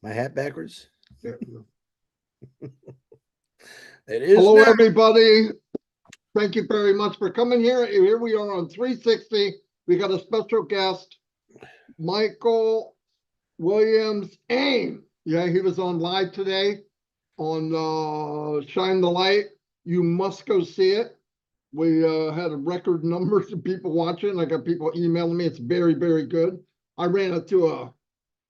My hat backwards. Yeah. It is Hello, now. everybody. Thank you very much for coming here. Here we are on 360. We got a special guest, Michael Williams Aim. Yeah, he was on live today on Shine the Light. You must go see it. We had a record numbers of people watching. I got people emailing me. It's very, very good. I ran it to a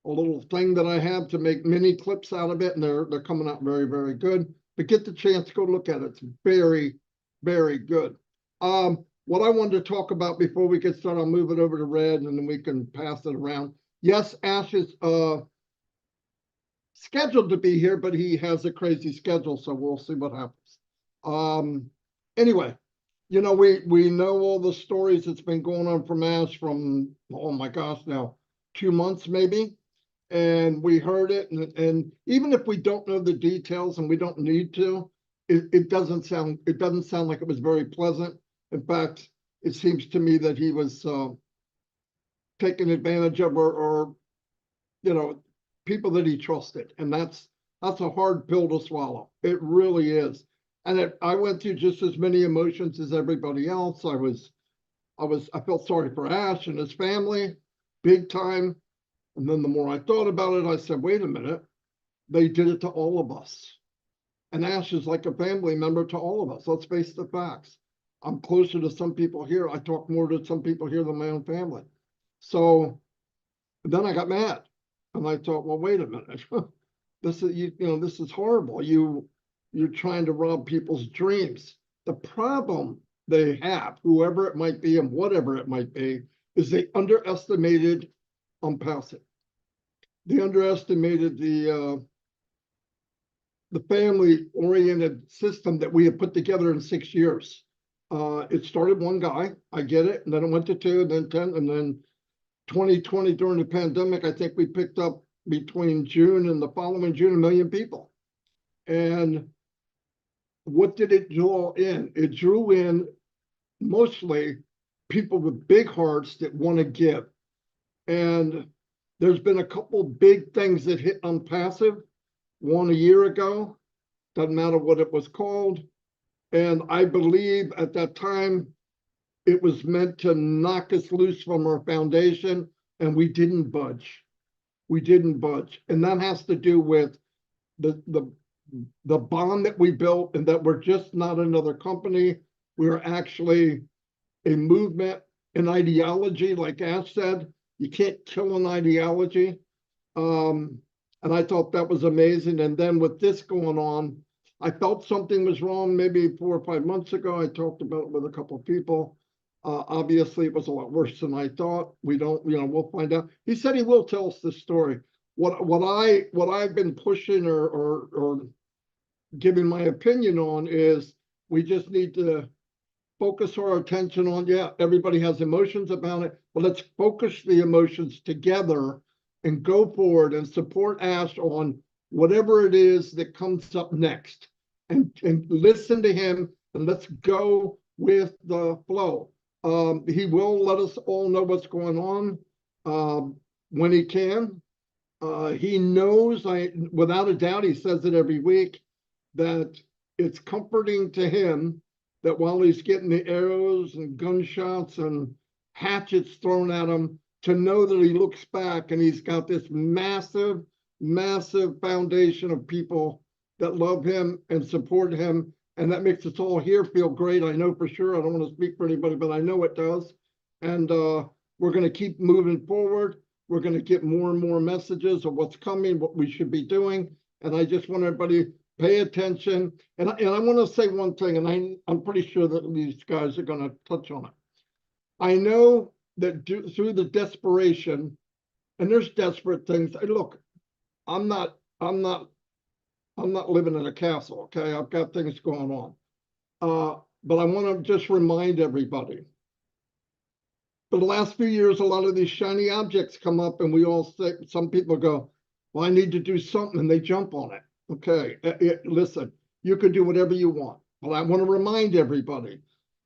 little thing that I have to make mini clips out of it, and they're coming out very, very good. But get the chance, go look at it. It's very, very good. What I wanted to talk about before we get started, I'll move it over to Red, and then we can pass it around. Yes, Ash is scheduled to be here, but he has a crazy schedule, so we'll see what happens. Anyway, you know, we know all the stories that's been going on from Ash from, oh my gosh, now 2 months maybe. And we heard it, and even if we don't know the details and we don't need to, it doesn't sound like it was very pleasant. In fact, it seems to me that he was taken advantage of, or you know, people that he trusted, and that's a hard pill to swallow. It really is. And I went through just as many emotions as everybody else. I felt sorry for Ash and his family, big time. And then the more I thought about it, I said, wait a minute, they did it to all of us. And Ash is like a family member to all of us. Let's face the facts. I'm closer to some people here. I talk more to some people here than my own family. So then I got mad. And I thought, well, wait a minute. This is, this is horrible. You're trying to rob people's dreams. The problem they have, whoever it might be and whatever it might be, is they underestimated ONPASSIVE. They underestimated the family-oriented system that we have put together in 6 years. It started one guy, I get it, and then it went to 2, and then 10, and then 2020 during the pandemic, I think we picked up between June and the following June 1 million people. And what did it draw in? It drew in mostly people with big hearts that want to give. And there's been a couple big things that hit ONPASSIVE. One a year ago, doesn't matter what it was called. And I believe at that time, it was meant to knock us loose from our foundation, and we didn't budge. We didn't budge. And that has to do with the bond that we built, and that we're just not another company. We're actually a movement, an ideology, like Ash said. You can't kill an ideology. And I thought that was amazing. And then with this going on, I felt something was wrong maybe 4 or 5 months ago. I talked about it with a couple of people. Obviously, it was a lot worse than I thought. We don't, we'll find out. He said he will tell us the story. What I've been pushing or giving my opinion on is we just need to focus our attention on, yeah, everybody has emotions about it, but let's focus the emotions together and go forward and support Ash on whatever it is that comes up next, and listen to him, and let's go with the flow. He will let us all know what's going on when he can. He knows, without a doubt, he says it every week, that it's comforting to him that while he's getting the arrows and gunshots and hatchets thrown at him, to know that he looks back and he's got this massive, massive foundation of people that love him and support him. And that makes us all here feel great. I know for sure. I don't want to speak for anybody, but I know it does. And we're going to keep moving forward. We're going to get more and more messages of what's coming, what we should be doing. And I just want everybody pay attention. And I want to say one thing, and I'm pretty sure that these guys are going to touch on it. I know that through the desperation, and there's desperate things. Look, I'm not living in a castle, okay? I've got things going on. But I want to just remind everybody, for the last few years, a lot of these shiny objects come up, and we all say, some people go, well, I need to do something, and they jump on it. Okay, listen, you can do whatever you want. But I want to remind everybody,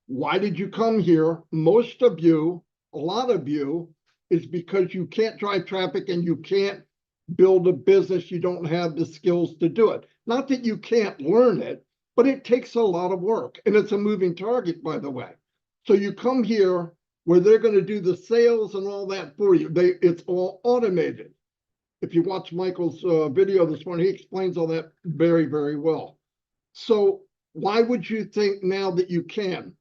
why did you come here? Most of you, a lot of you, is because you can't drive traffic and you can't build a business, you don't have the skills to do it. Not that you can't learn it, but it takes a lot of work, and it's a moving target, by the way. So you come here where they're going to do the sales and all that for you. It's all automated. If you watch Michael's video this morning, he explains all that very, very well. So why would you think now that you can?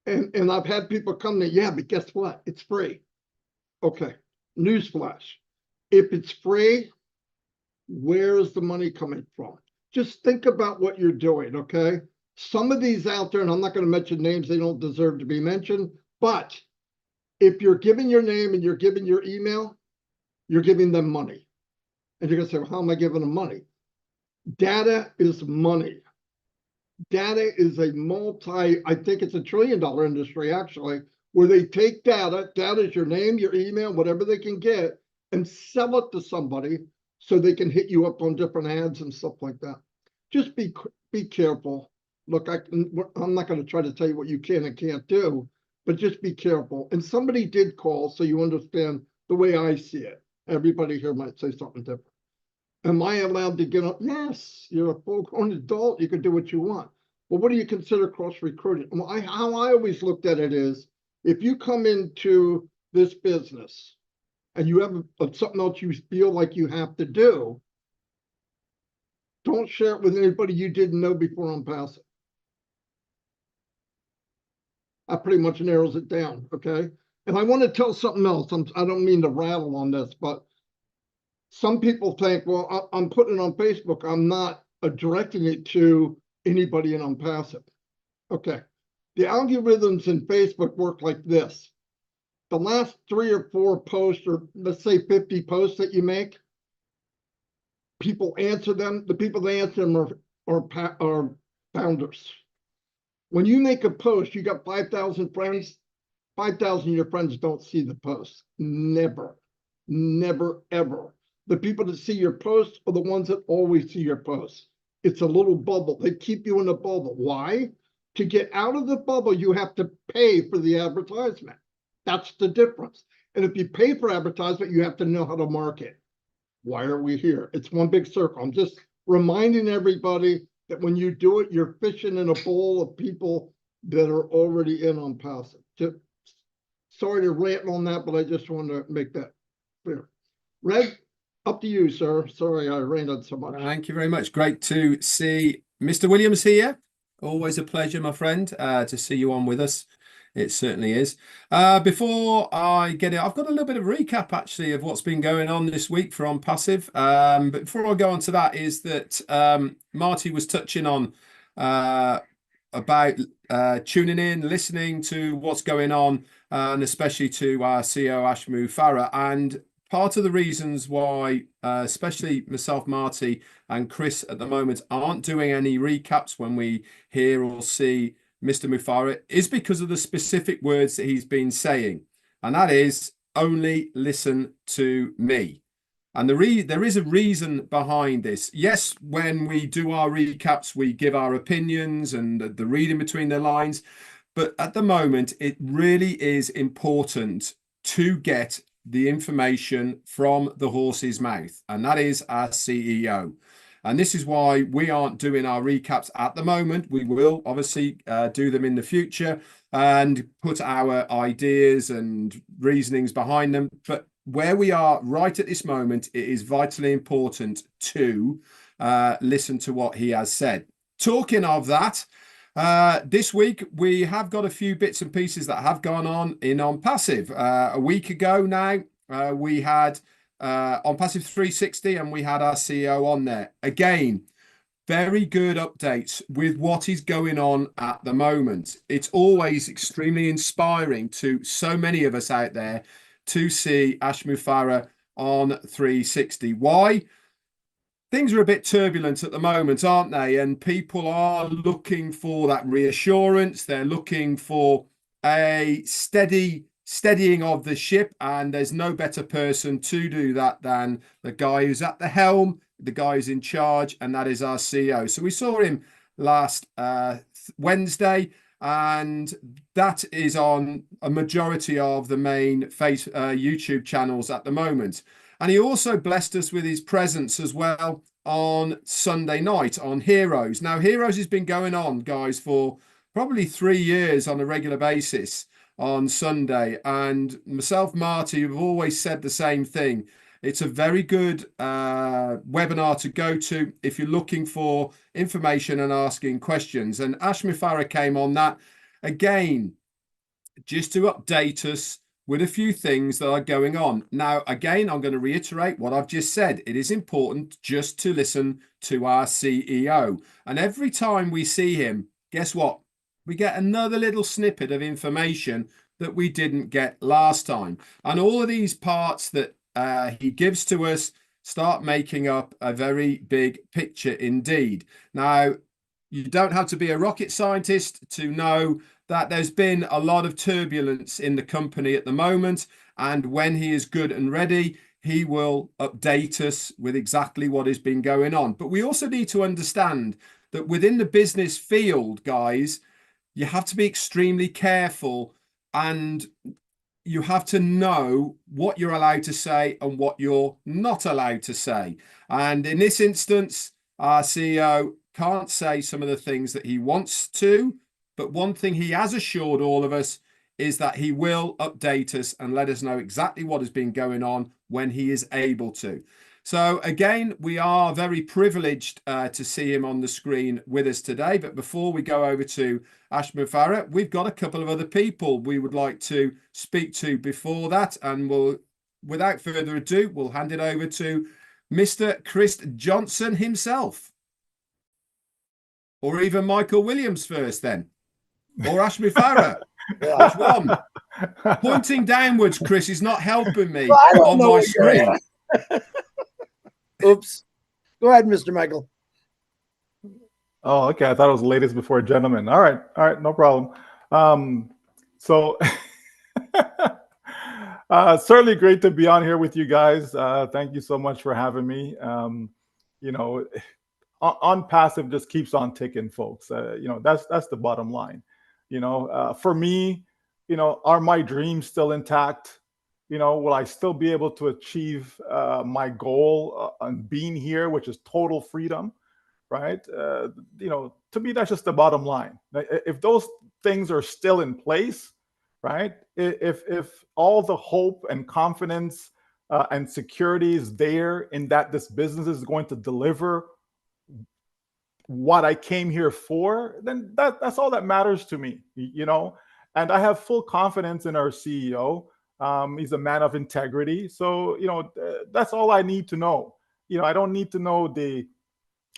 And I've had people come to, yeah, but guess what? It's free. Okay, newsflash. If it's free, where's the money coming from? Just think about what you're doing, okay? Some of these out there, and I'm not going to mention names, they don't deserve to be mentioned, but if you're giving your name and you're giving your email, you're giving them money. And you're going to say, well, how am I giving them money? Data is money. Data is a I think it's $1 trillion industry, actually, where they take data is your name, your email, whatever they can get, and sell it to somebody so they can hit you up on different ads and stuff like that. Just be careful. Look, I'm not going to try to tell you what you can and can't do, but just be careful. And somebody did call, so you understand the way I see it. Everybody here might say something different. Am I allowed to get up? Yes, you're a full-grown adult. You can do what you want. Well, what do you consider cross-recruiting? Well, how I always looked at it is, if you come into this business and you have something else you feel like you have to do, don't share it with anybody you didn't know before on ONPASSIVE. That pretty much narrows it down, okay? And I want to tell something else. I don't mean to rattle on this, but some people think, well, I'm putting it on Facebook. I'm not directing it to anybody in ONPASSIVE. Okay. The algorithms in Facebook work like this. The last 3 or 4 posts, or let's say 50 posts that you make, people answer them. The people that answer them are founders. When you make a post, you got 5,000 friends. 5,000 of your friends don't see the post. Never, never, ever. The people that see your posts are the ones that always see your posts. It's a little bubble. They keep you in a bubble. Why? To get out of the bubble, you have to pay for the advertisement. That's the difference. And if you pay for advertisement, you have to know how to market. Why are we here? It's one big circle. I'm just reminding everybody that when you do it, you're fishing in a bowl of people that are already in ONPASSIVE. Just sorry to rant on that, but I just want to make that clear. Red, up to you, sir. Sorry I ranted so much. Thank you very much. Great to see Mr. Williams here. Always a pleasure, my friend, to see you on with us. It certainly is. Before I get it, I've got a little bit of recap actually of what's been going on this week for ONPASSIVE. But before I go on to that, is that Marty was touching on about tuning in, listening to what's going on, and especially to our CEO Ash Mufareh. And part of the reasons why, especially myself, Marty, and Chris at the moment aren't doing any recaps when we hear or see Mr. Mufareh is because of the specific words that he's been saying. And that is, only listen to me. And there is a reason behind this. Yes, when we do our recaps, we give our opinions and the reading between the lines. But at the moment, it really is important to get the information from the horse's mouth, and that is our CEO. And this is why we aren't doing our recaps at the moment. We will obviously do them in the future and put our ideas and reasonings behind them. But where we are right at this moment, it is vitally important to listen to what he has said. Talking of that, this week we have got a few bits and pieces that have gone on in ONPASSIVE. A week ago now, we had ONPASSIVE 360 and we had our CEO on there. Again, very good updates with what is going on at the moment. It's always extremely inspiring to so many of us out there to see Ash Mufareh on 360. Why? Things are a bit turbulent at the moment, aren't they? And people are looking for that reassurance. They're looking for a steadying of the ship. And there's no better person to do that than the guy who's at the helm, the guy who's in charge, and that is our CEO. So we saw him last Wednesday, and that is on a majority of the main YouTube channels at the moment. And he also blessed us with his presence as well on Sunday night on Heroes. Now, Heroes has been going on, guys, for probably 3 years on a regular basis on Sunday. And myself, Marty, have always said the same thing. It's a very good webinar to go to if you're looking for information and asking questions. And Ash Mufareh came on that again, just to update us with a few things that are going on. Now, again, I'm going to reiterate what I've just said. It is important just to listen to our CEO. And every time we see him, guess what? We get another little snippet of information that we didn't get last time. And all of these parts that he gives to us start making up a very big picture indeed. Now, you don't have to be a rocket scientist to know that there's been a lot of turbulence in the company at the moment. And when he is good and ready, he will update us with exactly what has been going on. But we also need to understand that within the business field, guys, you have to be extremely careful, and you have to know what you're allowed to say and what you're not allowed to say. And in this instance, our CEO can't say some of the things that he wants to, but one thing he has assured all of us is that he will update us and let us know exactly what has been going on when he is able to. So again, we are very privileged to see him on the screen with us today. But before we go over to Ash Mufareh, we've got a couple of other people we would like to speak to before that. And we'll, without further ado, we'll hand it over to Mr. Chris Johnson himself. Or even Michael Williams first then. Or Ash Mufareh. Which one? Pointing downwards, Chris, is not helping me on my screen. Oops. Go ahead, Mr. Michael. Oh, okay. I thought it was ladies before gentlemen. All right, no problem. So certainly great to be on here with you guys. Thank you so much for having me. You know, ONPASSIVE just keeps on ticking, folks. You know, that's the bottom line. You know, for me, you know, are my dreams still intact? You know, will I still be able to achieve my goal on being here, which is total freedom, right? You know, to me, that's just the bottom line. If those things are still in place, right? If all the hope and confidence and security is there in that this business is going to deliver what I came here for, then that's all that matters to me, you know? And I have full confidence in our CEO. He's a man of integrity. So, you know, that's all I need to know. You know, I don't need to know the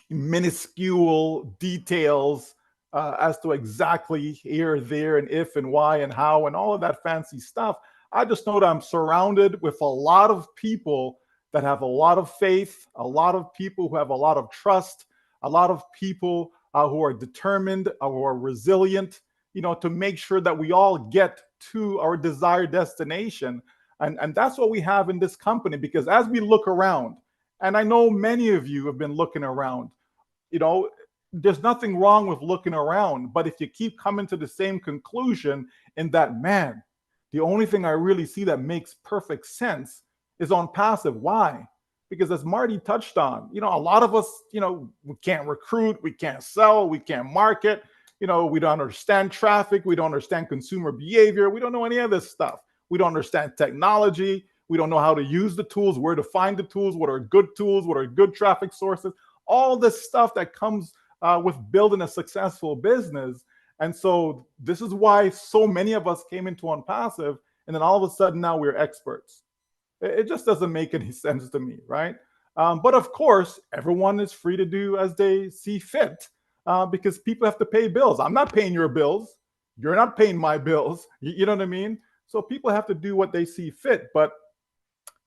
minuscule details as to exactly here, there, and if, and why, and how, and all of that fancy stuff. I just know that I'm surrounded with a lot of people that have a lot of faith, a lot of people who have a lot of trust, a lot of people who are determined, who are resilient, you know, to make sure that we all get to our desired destination. And that's what we have in this company, because as we look around, and I know many of you have been looking around, you know, there's nothing wrong with looking around, but if you keep coming to the same conclusion in that, man, the only thing I really see that makes perfect sense is ONPASSIVE. Why? Because as Marty touched on, you know, a lot of us, you know, we can't recruit, we can't sell, we can't market, you know, we don't understand traffic, we don't understand consumer behavior, we don't know any of this stuff. We don't understand technology, we don't know how to use the tools, where to find the tools, what are good tools, what are good traffic sources, all this stuff that comes with building a successful business. And so this is why so many of us came into ONPASSIVE, and then all of a sudden now we're experts. It just doesn't make any sense to me, right? But of course, everyone is free to do as they see fit, because people have to pay bills. I'm not paying your bills. You're not paying my bills. You know what I mean? So people have to do what they see fit. But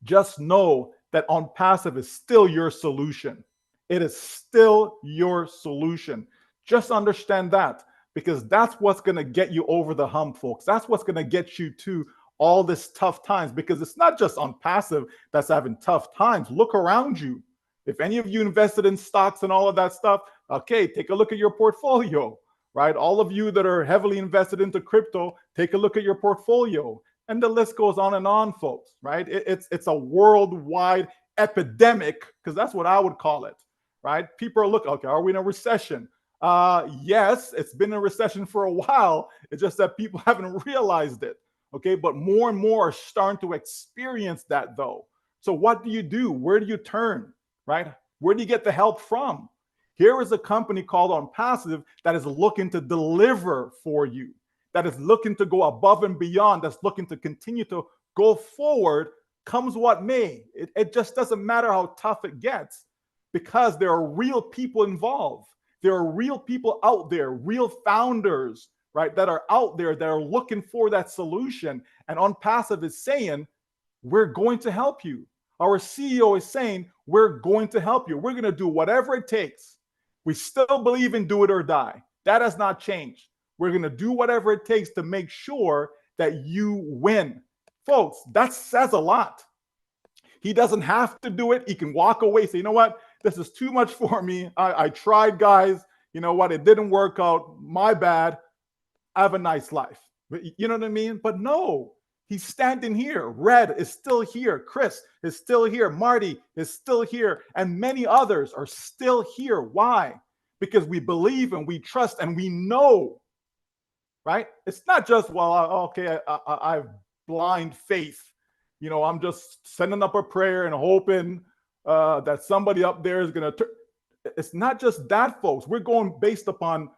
just know that ONPASSIVE is still your solution. It is still your solution. Just understand that, because that's what's going to get you over the hump, folks. That's what's going to get you to all this tough times, because it's not just ONPASSIVE that's having tough times. Look around you. If any of you invested in stocks and all of that stuff, okay, take a look at your portfolio, right? All of you that are heavily invested into crypto, take a look at your portfolio. And the list goes on and on, folks, right? It's a worldwide epidemic, because that's what I would call it, right? People are looking, okay, are we in a recession? Yes, it's been a recession for a while. It's just that people haven't realized it, okay? But more and more are starting to experience that, though. So what do you do? Where do you turn, right? Where do you get the help from? Here is a company called ONPASSIVE that is looking to deliver for you, that is looking to go above and beyond, that's looking to continue to go forward, comes what may. It just doesn't matter how tough it gets, because there are real people involved. There are real people out there, real founders, right, that are out there that are looking for that solution. And ONPASSIVE is saying, we're going to help you. Our CEO is saying, we're going to help you. We're going to do whatever it takes. We still believe in do it or die. That has not changed. We're going to do whatever it takes to make sure that you win. Folks, that says a lot. He doesn't have to do it. He can walk away, say, you know what? This is too much for me. I tried, guys. You know what? It didn't work out. My bad. Have a nice life. You know what I mean? But no, he's standing here. Red is still here. Chris is still here. Marty is still here. And many others are still here. Why? Because we believe and we trust and we know, right? It's not just, well, okay, I have blind faith. You know, I'm just sending up a prayer and hoping that somebody up there is going to. It's not just that, folks. We're going based upon,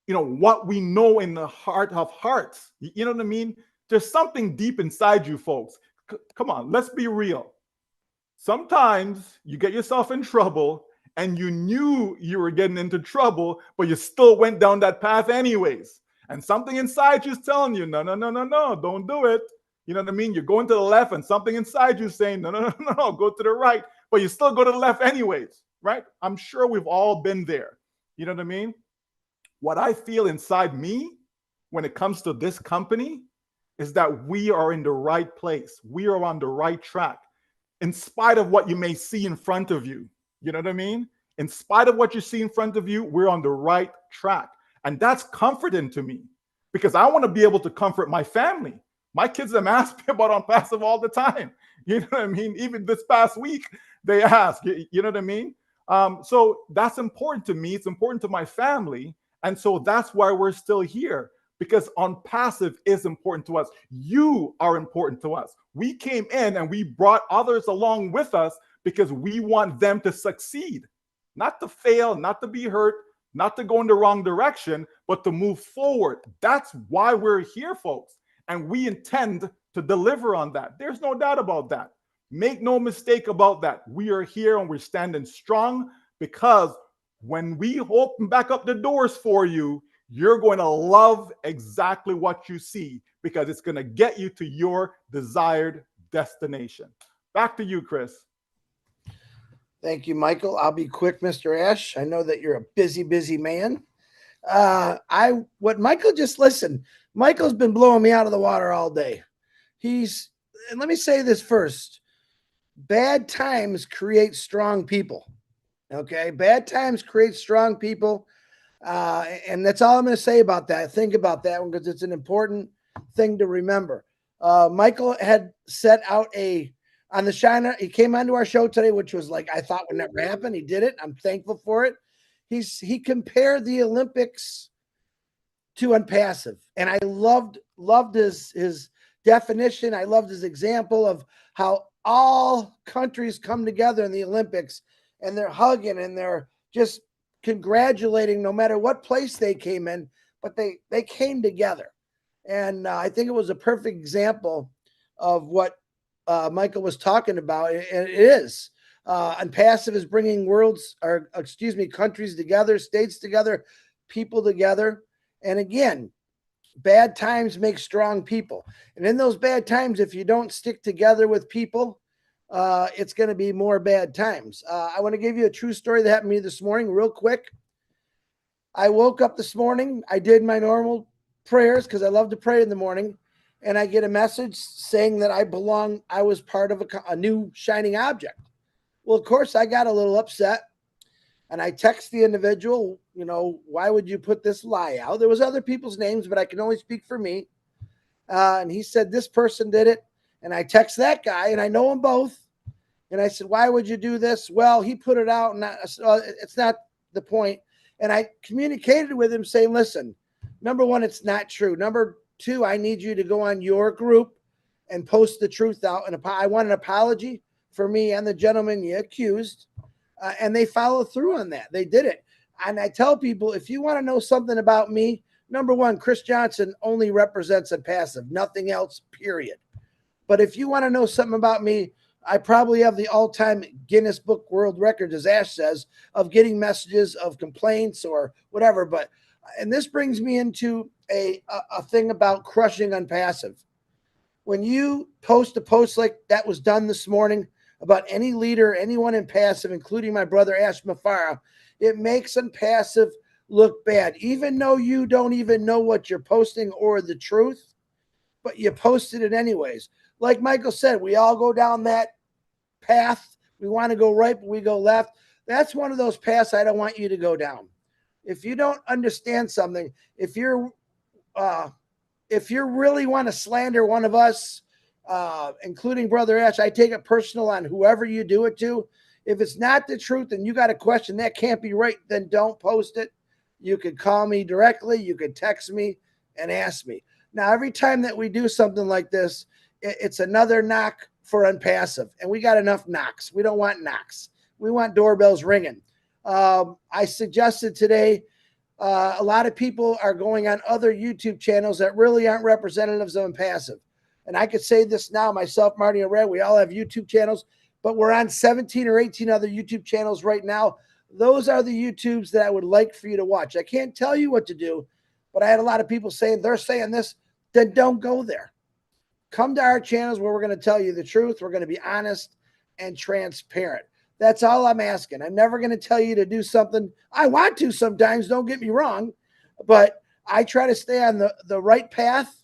you know, what we know in the heart of hearts. You know what I mean? There's something deep inside you, folks. Come on, let's be real. Sometimes you get yourself in trouble and you knew you were getting into trouble, but you still went down that path anyways. And something inside you is telling you, no, don't do it. You know what I mean? You're going to the left and something inside you is saying, no, go to the right. But you still go to the left anyways, right? I'm sure we've all been there. You know what I mean? What I feel inside me when it comes to this company is that we are in the right place. We are on the right track, in spite of what you may see in front of you. You know what I mean? In spite of what you see in front of you, we're on the right track. And that's comforting to me, because I want to be able to comfort my family. My kids have asked me about ONPASSIVE all the time. You know what I mean? Even this past week, they ask, you know what I mean? So that's important to me. It's important to my family. And so that's why we're still here, because ONPASSIVE is important to us. You are important to us. We came in and we brought others along with us because we want them to succeed, not to fail, not to be hurt, not to go in the wrong direction, but to move forward. That's why we're here, folks. And we intend to deliver on that. There's no doubt about that. Make no mistake about that. We are here and we're standing strong, because when we open back up the doors for you, you're going to love exactly what you see, because it's going to get you to your desired destination. Back to you, Chris. Thank you, Michael. I'll be quick, Mr. Ash. I know that you're a busy man. Michael's been blowing me out of the water all day. And let me say this first. Bad times create strong people. Okay. Bad times create strong people. And that's all I'm going to say about that. Think about that one, because it's an important thing to remember. Michael had set out on the Shiner. He came onto our show today, which was like, I thought would never happen. He did it. I'm thankful for it. He compared the Olympics to ONPASSIVE. And I loved his definition. I loved his example of how all countries come together in the Olympics and they're hugging and they're just congratulating no matter what place they came in, but they came together. And I think it was a perfect example of what Michael was talking about. And it is. ONPASSIVE is bringing countries together, states together, people together. And again, bad times make strong people. And in those bad times, if you don't stick together with people, it's going to be more bad times. I want to give you a true story that happened to me this morning real quick. I woke up this morning. I did my normal prayers because I love to pray in the morning. And I get a message saying that I was part of a new shining object. Well, of course, I got a little upset. And I text the individual, why would you put this lie out? There was other people's names, but I can only speak for me. And he said, this person did it. And I text that guy, and I know them both. And I said, why would you do this? Well, he put it out, and it's not the point. And I communicated with him saying, listen, number one, it's not true. Number two, I need you to go on your group and post the truth out. And I want an apology for me and the gentleman you accused. And they followed through on that. They did it. And I tell people, if you want to know something about me, number one, Chris Johnson only represents a passive, nothing else, period. But if you want to know something about me, I probably have the all-time Guinness Book World Record, as Ash says, of getting messages of complaints or whatever. But, and this brings me into a thing about crushing on passive. When you post a post like that was done this morning about any leader, anyone in passive, including my brother Ash Mufareh, it makes Unpassive look bad, even though you don't even know what you're posting or the truth, but you posted it anyways. Like Michael said, we all go down that path. We want to go right, but we go left. That's one of those paths I don't want you to go down. If you don't understand something, if you really want to slander one of us, including Brother Ash, I take it personal on whoever you do it to. If it's not the truth and you got a question that can't be right, then don't post it. You could call me directly. You could text me and ask me. Now, every time that we do something like this, it's another knock for Unpassive. And we got enough knocks. We don't want knocks. We want doorbells ringing. I suggested today, a lot of people are going on other YouTube channels that really aren't representatives of Unpassive. And I could say this now, myself, Marty, and Red, we all have YouTube channels, but we're on 17 or 18 other YouTube channels right now. Those are the YouTubes that I would like for you to watch. I can't tell you what to do, but I had a lot of people saying, they're saying this, then don't go there. Come to our channels where we're going to tell you the truth. We're going to be honest and transparent. That's all I'm asking. I'm never going to tell you to do something. I want to sometimes, don't get me wrong, but I try to stay on the right path.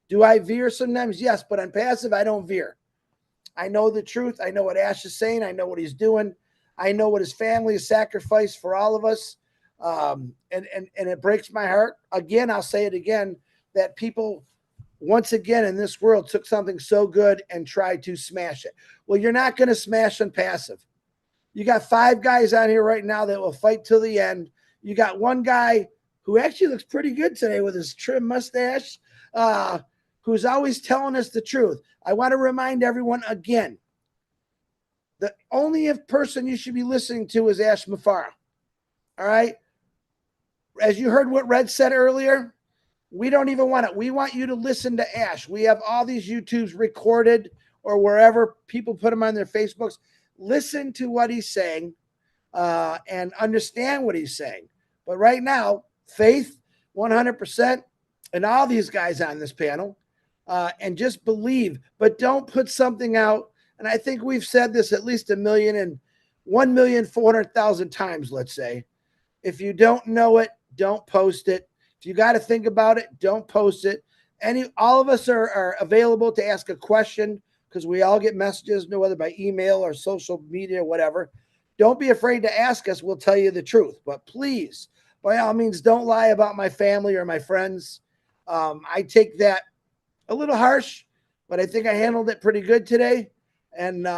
Do I veer sometimes? Yes, but on passive, I don't veer. I know the truth. I know what Ash is saying. I know what he's doing. I know what his family has sacrificed for all of us. And it breaks my heart. Again, I'll say it again, that people, once again, in this world, took something so good and tried to smash it. Well, you're not going to smash Unpassive. You got 5 guys on here right now that will fight till the end. You got one guy who actually looks pretty good today with his trim mustache, who's always telling us the truth. I want to remind everyone again, the only person you should be listening to is Ash Mufareh. All right? As you heard what Red said earlier, we don't even want it. We want you to listen to Ash. We have all these YouTubes recorded or wherever people put them on their Facebooks. Listen to what he's saying and understand what he's saying. But right now, faith, 100%, and all these guys on this panel, and just believe, but don't put something out. And I think we've said this at least 1,400,000 times, let's say. If you don't know it, don't post it. If you got to think about it, don't post it. All of us are available to ask a question because we all get messages, whether by email or social media, whatever. Don't be afraid to ask us. We'll tell you the truth. But please, by all means, don't lie about my family or my friends. I take that a little harsh, but I think I handled it pretty good today. And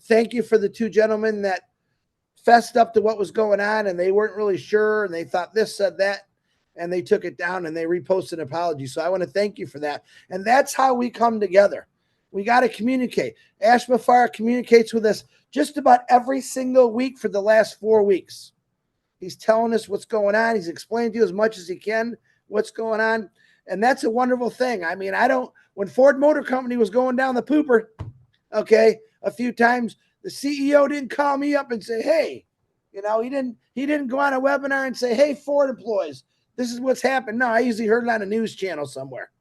thank you for the 2 gentlemen that fessed up to what was going on, and they weren't really sure, and they thought this said that, and they took it down, and they reposted an apology. So I want to thank you for that. And that's how we come together. We got to communicate. Ash Mufareh communicates with us just about every single week for the last 4 weeks. He's telling us what's going on. He's explaining to you as much as he can what's going on. And that's a wonderful thing. I mean, when Ford Motor Company was going down the pooper, okay, a few times, the CEO didn't call me up and say, hey, he didn't go on a webinar and say, hey, Ford employees, this is what's happened. No, I usually heard it on a news channel somewhere.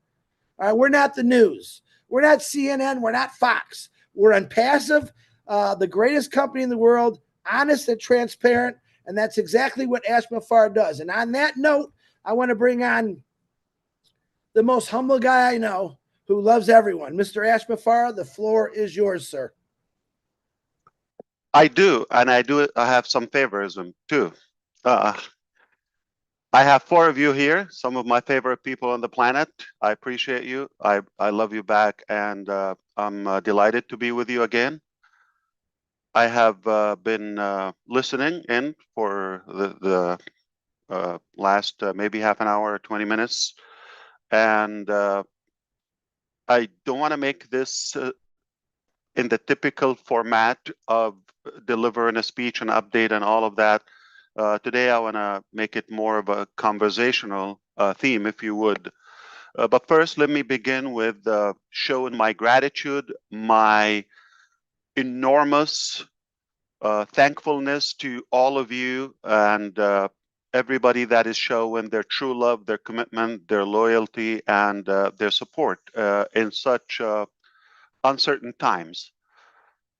All right, we're not the news. We're not CNN. We're not Fox. We're Unpassive, the greatest company in the world, honest and transparent, and that's exactly what Ash Mufareh does. And on that note, I want to bring on the most humble guy I know who loves everyone. Mr. Ash Mufareh, the floor is yours, sir. I do, and I have some favorism too. I have 4 of you here, some of my favorite people on the planet. I appreciate you. I love you back, and I'm delighted to be with you again. I have been listening in for the last maybe half an hour or 20 minutes, and I don't want to make this in the typical format of delivering a speech and update and all of that. Today, I want to make it more of a conversational theme, if you would. But first, let me begin with showing my gratitude, my enormous thankfulness to all of you and everybody that is showing their true love, their commitment, their loyalty, and their support in such uncertain times.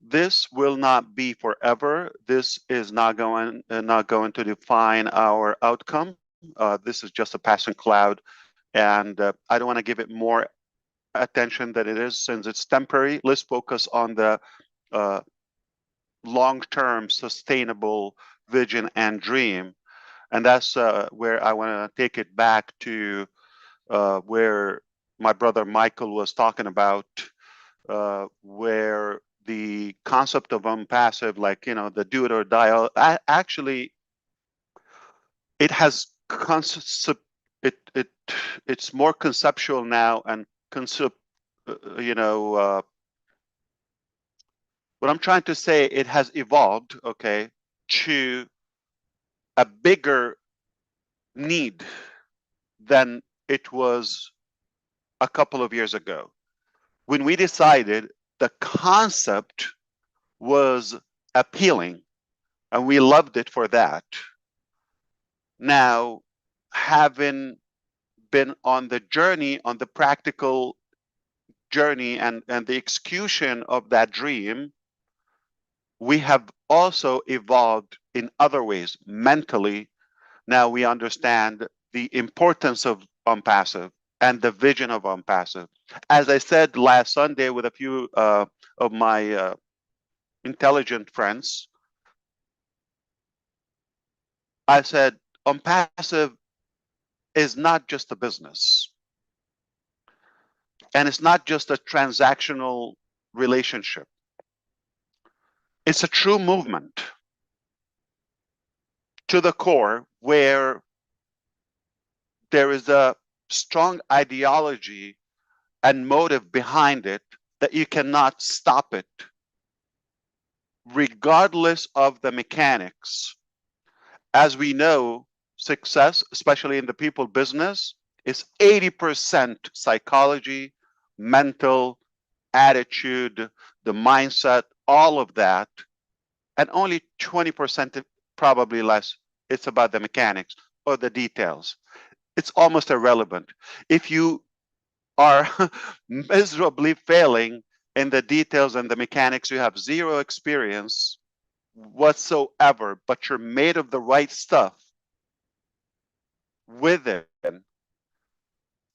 This will not be forever. This is not going to define our outcome. This is just a passing cloud, and I don't want to give it more attention than it is, since it's temporary. Let's focus on the long-term sustainable vision and dream, and that's where I want to take it back to where my brother Michael was talking about, where the concept of ONPASSIVE, like, you know, the do it or die, actually it has it's more conceptual now, and you know, what I'm trying to say, it has evolved, okay, to a bigger need than it was a couple of years ago. When we decided the concept was appealing and we loved it for that. Now, having been on the journey, on the practical journey and the execution of that dream, we have also evolved in other ways mentally. Now we understand the importance of ONPASSIVE and the vision of ONPASSIVE. As I said last Sunday with a few of my intelligent friends, I said ONPASSIVE is not just a business, and it's not just a transactional relationship. It's a true movement to the core, where there is a strong ideology and motive behind it that you cannot stop it, regardless of the mechanics. As we know, success, especially in the people business, is 80% psychology, mental, attitude, the mindset, all of that, and only 20%, probably less, it's about the mechanics or the details. It's almost irrelevant. If you are miserably failing in the details and the mechanics, you have zero experience whatsoever, but you're made of the right stuff within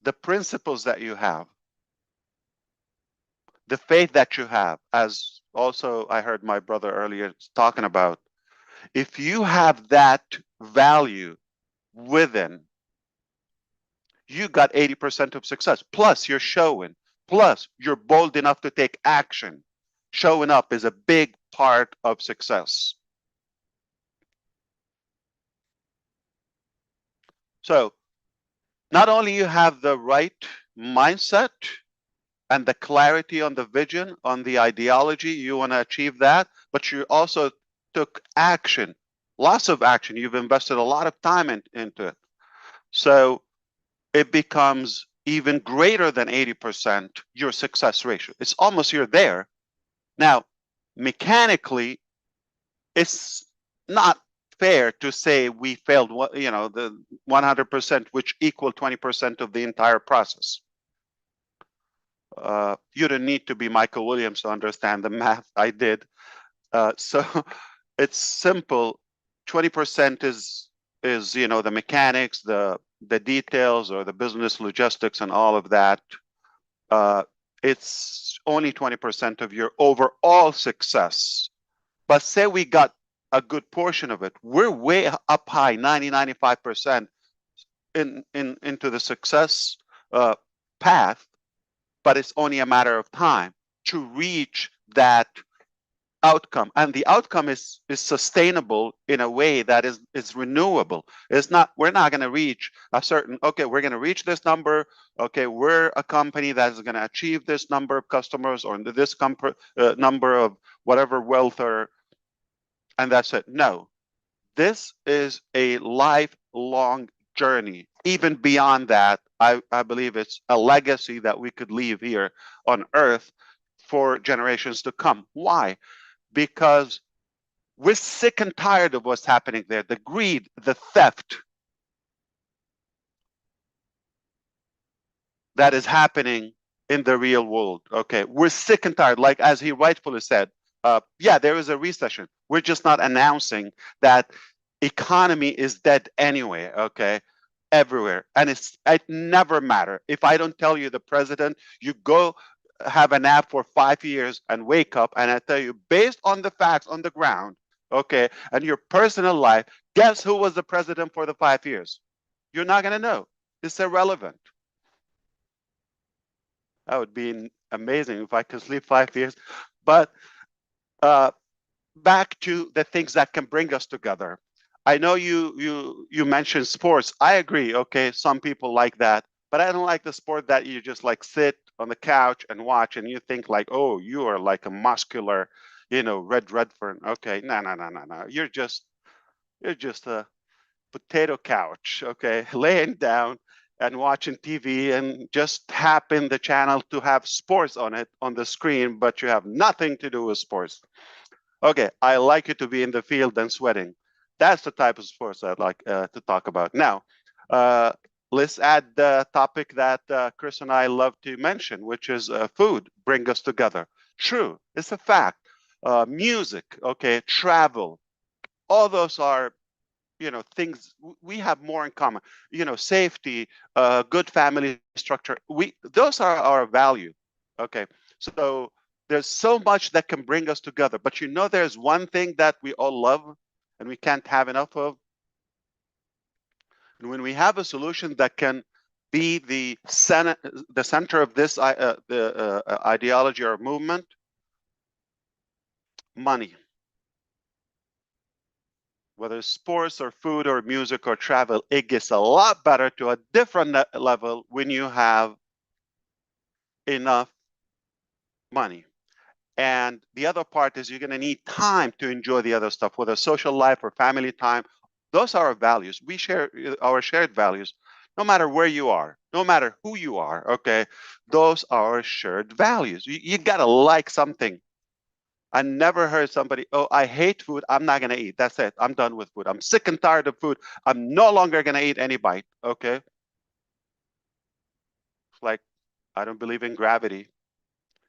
the principles that you have, the faith that you have, as also I heard my brother earlier talking about. If you have that value within, you got 80% of success. Plus, you're showing. Plus, you're bold enough to take action. Showing up is a big part of success. So, not only you have the right mindset and the clarity on the vision, on the ideology, you want to achieve that, but you also took action, lots of action. You've invested a lot of time into it. So it becomes even greater than 80% your success ratio. It's almost you're there. Now, mechanically, it's not fair to say we failed, you know, the 100%, which equal 20% of the entire process. You don't need to be Michael Williams to understand the math. I did. So it's simple. 20% is you know, the mechanics, the details, or the business logistics and all of that. It's only 20% of your overall success. But say we got a good portion of it. We're way up high, 90, 95%. into the success path, but it's only a matter of time to reach that outcome, and the outcome is sustainable in a way that is renewable. It's not, we're not going to reach a certain, okay, we're going to reach this number, okay, we're a company that is going to achieve this number of customers or this number of whatever wealth, or and that's it. No, this is a lifelong journey. Even beyond that, I believe it's a legacy that we could leave here on earth for generations to come. Why? Because we're sick and tired of what's happening there. The greed, the theft that is happening in the real world. Okay, we're sick and tired. Like as he rightfully said, yeah, there is a recession. We're just not announcing that economy is dead anyway. Okay, everywhere, and it never matter. If I don't tell you the president, you go have a nap for 5 years and wake up, and I tell you based on the facts on the ground, okay, and your personal life, guess who was the president for the 5 years? You're not gonna know. It's irrelevant. That would be amazing if I could sleep 5 years. But back to the things that can bring us together. I know you mentioned sports. I agree. Okay, some people like that, but I don't like the sport that you just like sit on the couch and watch, and you think like, oh, you are like a muscular, Redfern. Okay, no. You're just a potato couch. Okay, laying down and watching TV and just tapping the channel to have sports on it on the screen, but you have nothing to do with sports. Okay, I like it to be in the field and sweating. That's the type of sports I'd like to talk about. Now, let's add the topic that Chris and I love to mention, which is food, bring us together. True, it's a fact. Music, okay, travel, all those are, things we have more in common. Safety, good family structure. Those are our value. Okay, so there's so much that can bring us together. But there's one thing that we all love and we can't have enough of. And when we have a solution that can be the center of this ideology or movement, money. Whether it's sports or food or music or travel, it gets a lot better to a different level when you have enough money. And the other part is you're going to need time to enjoy the other stuff, whether social life or family time. Those are our values. We share our shared values, no matter where you are, no matter who you are. Okay, those are our shared values. You got to like something. I never heard somebody, oh, I hate food, I'm not going to eat. That's it. I'm done with food. I'm sick and tired of food. I'm no longer going to eat any bite. Okay. It's like, I don't believe in gravity.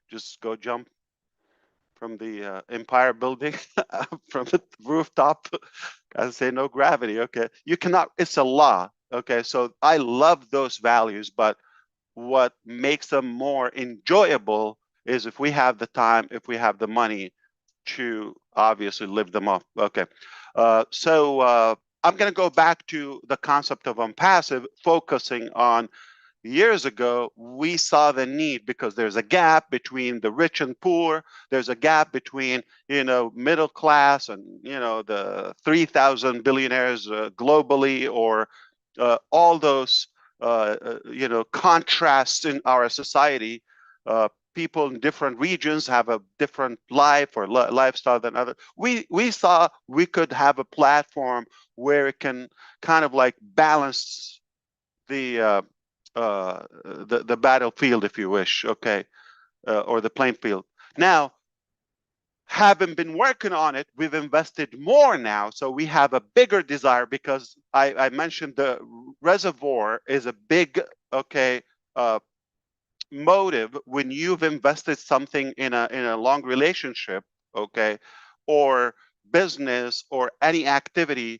Just go jump from the Empire building, from the rooftop, and say no gravity. Okay. You cannot, it's a law. Okay. So I love those values, but what makes them more enjoyable is if we have the time, if we have the money to obviously live them up. Okay. So I'm going to go back to the concept of ONPASSIVE, focusing on years ago, we saw the need because there's a gap between the rich and poor. There's a gap between, middle class and, the 3,000 billionaires globally, or all those, contrasts in our society. People in different regions have a different life or lifestyle than others. We saw we could have a platform where it can kind of like balance the battlefield, if you wish, okay, or the playing field. Now, having been working on it, we've invested more now, so we have a bigger desire, because I mentioned the reservoir is a big, okay, motive when you've invested something in a long relationship, okay, or business or any activity.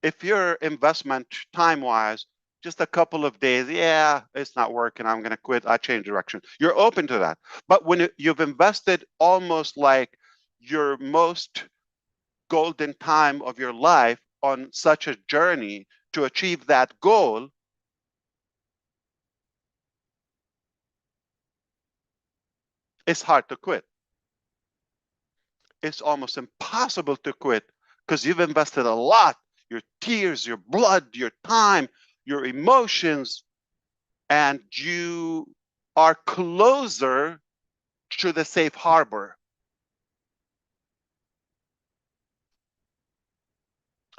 If your investment time-wise, just a couple of days, yeah, it's not working, I'm going to quit, I change direction, you're open to that. But when you've invested almost like your most golden time of your life on such a journey to achieve that goal, it's hard to quit. It's almost impossible to quit because you've invested a lot, your tears, your blood, your time, your emotions, and you are closer to the safe harbor.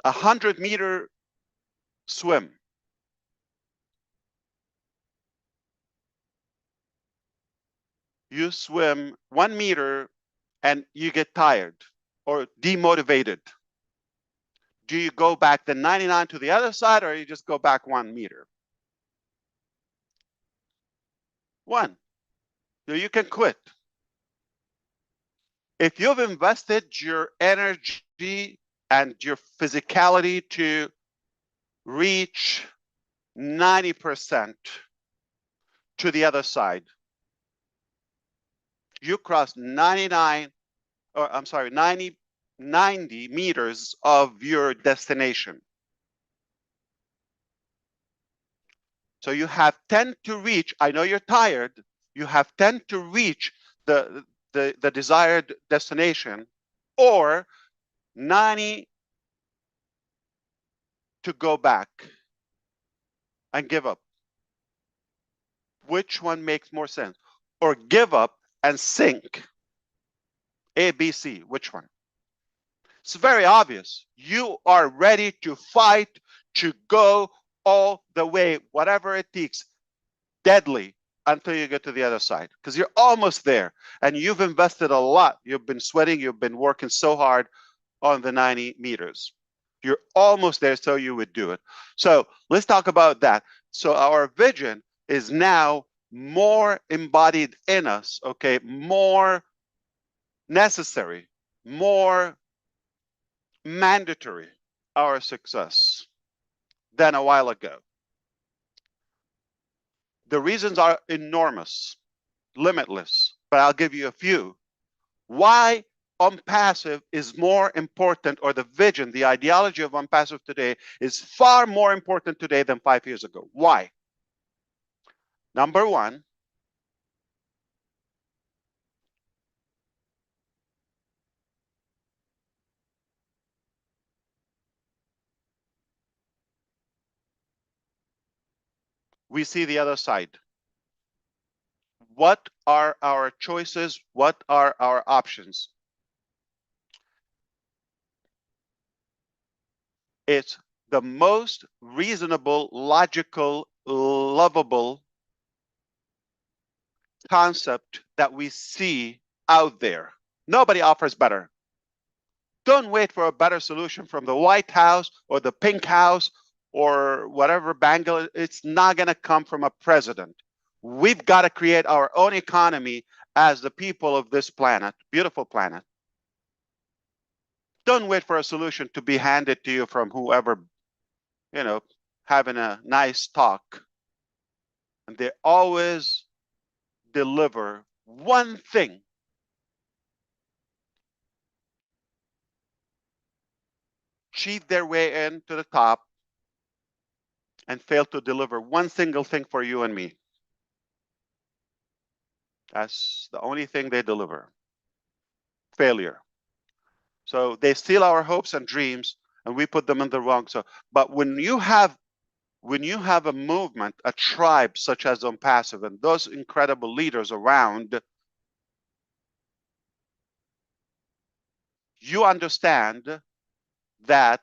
100-meter swim. You swim 1 meter and you get tired or demotivated. Do you go back the 99 to the other side, or you just go back 1 meter? 1. So you can quit. If you've invested your energy and your physicality to reach 90% to the other side, you cross 90 meters of your destination. So you have 10 to reach. I know you're tired. You have 10 to reach the desired destination, or 90 to go back and give up. Which one makes more sense? Or give up and sink. A, B, C, which one? It's very obvious. You are ready to fight, to go all the way, whatever it takes, deadly, until you get to the other side, because you're almost there and you've invested a lot. You've been sweating, you've been working so hard on the 90 meters. You're almost there, so you would do it. So let's talk about that. So our vision is now more embodied in us, okay, more necessary, more mandatory, our success, than a while ago. The reasons are enormous, limitless, but I'll give you a few. Why ONPASSIVE is more important, or the vision, the ideology of ONPASSIVE today is far more important today than 5 years ago. Why? Number one, we see the other side. What are our choices? What are our options? It's the most reasonable, logical, lovable concept that we see out there. Nobody offers better. Don't wait for a better solution from the White House or the Pink House or whatever bangle. It's not going to come from a president. We've got to create our own economy as the people of this planet, beautiful planet. Don't wait for a solution to be handed to you from whoever, you know, having a nice talk. And they always deliver one thing. Cheat their way into the top and fail to deliver one single thing for you and me. That's the only thing they deliver. Failure. So they steal our hopes and dreams, and we put them in the wrong. But when you have a movement, a tribe such as ONPASSIVE, and those incredible leaders around, you understand that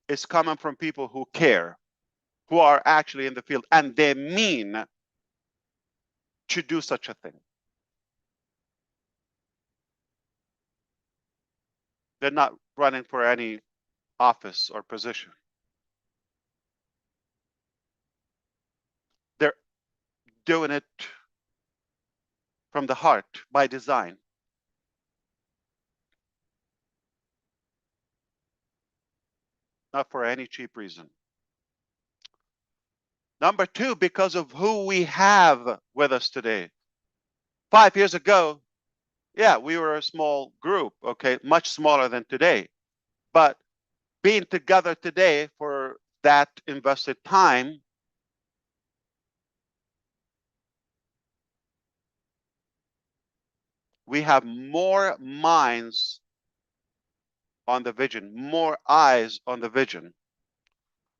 it's coming from people who care, who are actually in the field, and they mean to do such a thing. They're not running for any office or position. They're doing it from the heart, by design. Not for any cheap reason. Number two, because of who we have with us today. 5 years ago, yeah, we were a small group, okay, much smaller than today. But being together today for that invested time we have more minds on the vision, more eyes on the vision,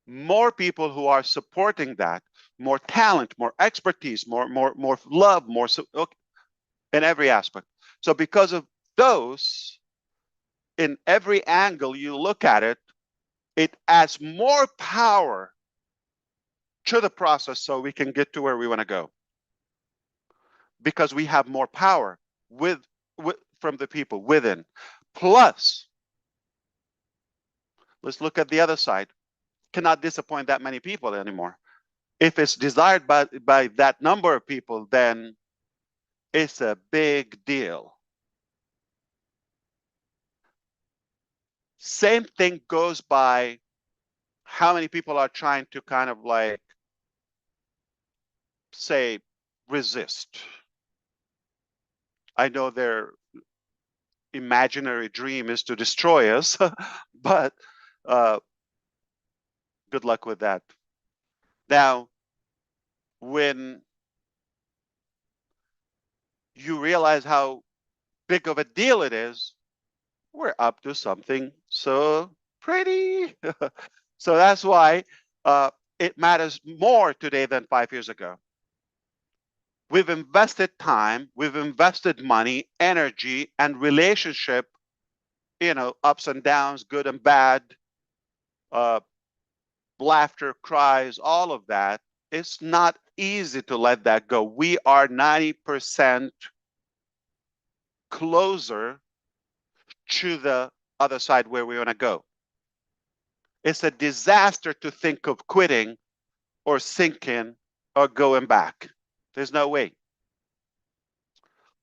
more people who are supporting that, more talent, more expertise, more love, more in every aspect. So because of those, in every angle you look at it, it adds more power to the process so we can get to where we want to go. Because we have more power from the people within. Plus, let's look at the other side. Cannot disappoint that many people anymore. If it's desired by that number of people, then it's a big deal. Same thing goes by how many people are trying to kind of like, say, resist. I know their imaginary dream is to destroy us, but good luck with that. Now, when you realize how big of a deal it is, we're up to something so pretty. So that's why it matters more today than 5 years ago. We've invested time, we've invested money, energy, and relationship, ups and downs, good and bad, laughter, cries, all of that. It's not easy to let that go. We are 90% closer to the other side where we want to go. It's a disaster to think of quitting or sinking or going back. There's no way.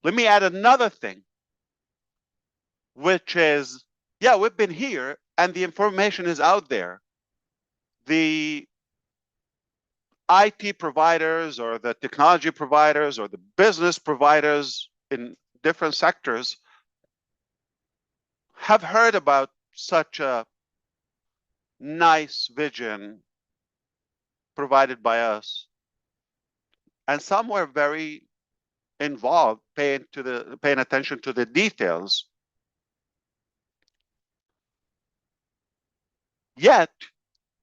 Let me add another thing, which is, yeah, we've been here and the information is out there. The IT providers or the technology providers or the business providers in different sectors have heard about such a nice vision provided by us. And some were very involved, paying attention to the details. Yet,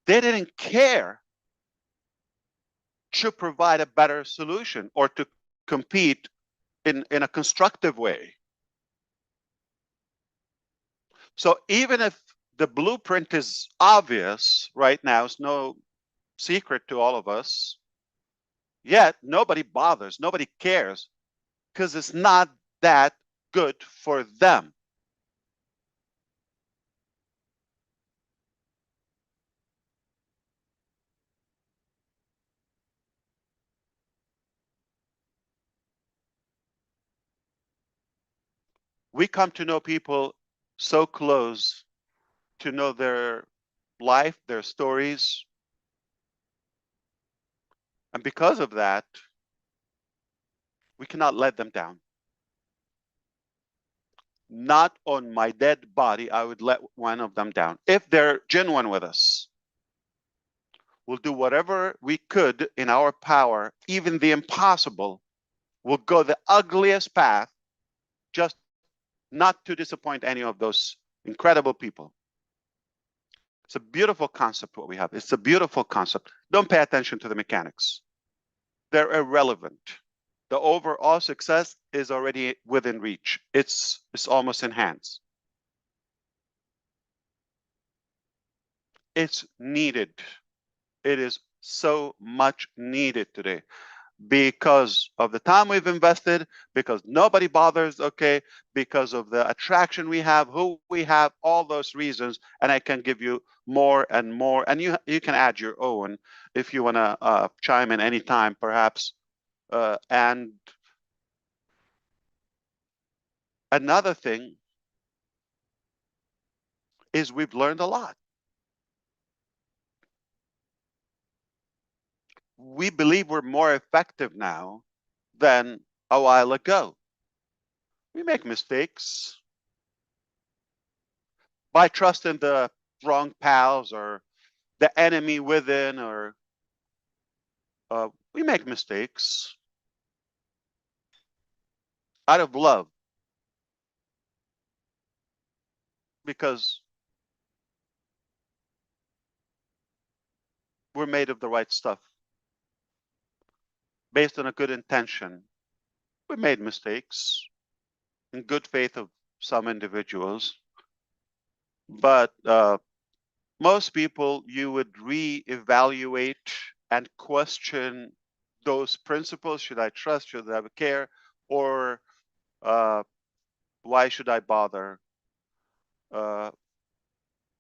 they didn't care to provide a better solution or to compete in a constructive way. So even if the blueprint is obvious right now, it's no secret to all of us, yet nobody bothers, nobody cares, because it's not that good for them. We come to know people so close, to know their life, their stories. And because of that, we cannot let them down. Not on my dead body, I would let one of them down. If they're genuine with us, we'll do whatever we could in our power, even the impossible. We'll go the ugliest path, just not to disappoint any of those incredible people. It's a beautiful concept what we have. It's a beautiful concept. Don't pay attention to the mechanics. They're irrelevant. The overall success is already within reach. It's almost in hands. It's needed. It is so much needed today because of the time we've invested, because nobody bothers, okay, because of the attraction we have, who we have, all those reasons. And I can give you more and more. And you can add your own if you want to chime in anytime, perhaps. And another thing is we've learned a lot. We believe we're more effective now than a while ago. We make mistakes by trusting the wrong pals or the enemy within, or we make mistakes out of love. because we're made of the right stuff. Based on a good intention. We made mistakes in good faith of some individuals. But most people, you would reevaluate and question those principles. Should I trust? Should I care? Or why should I bother?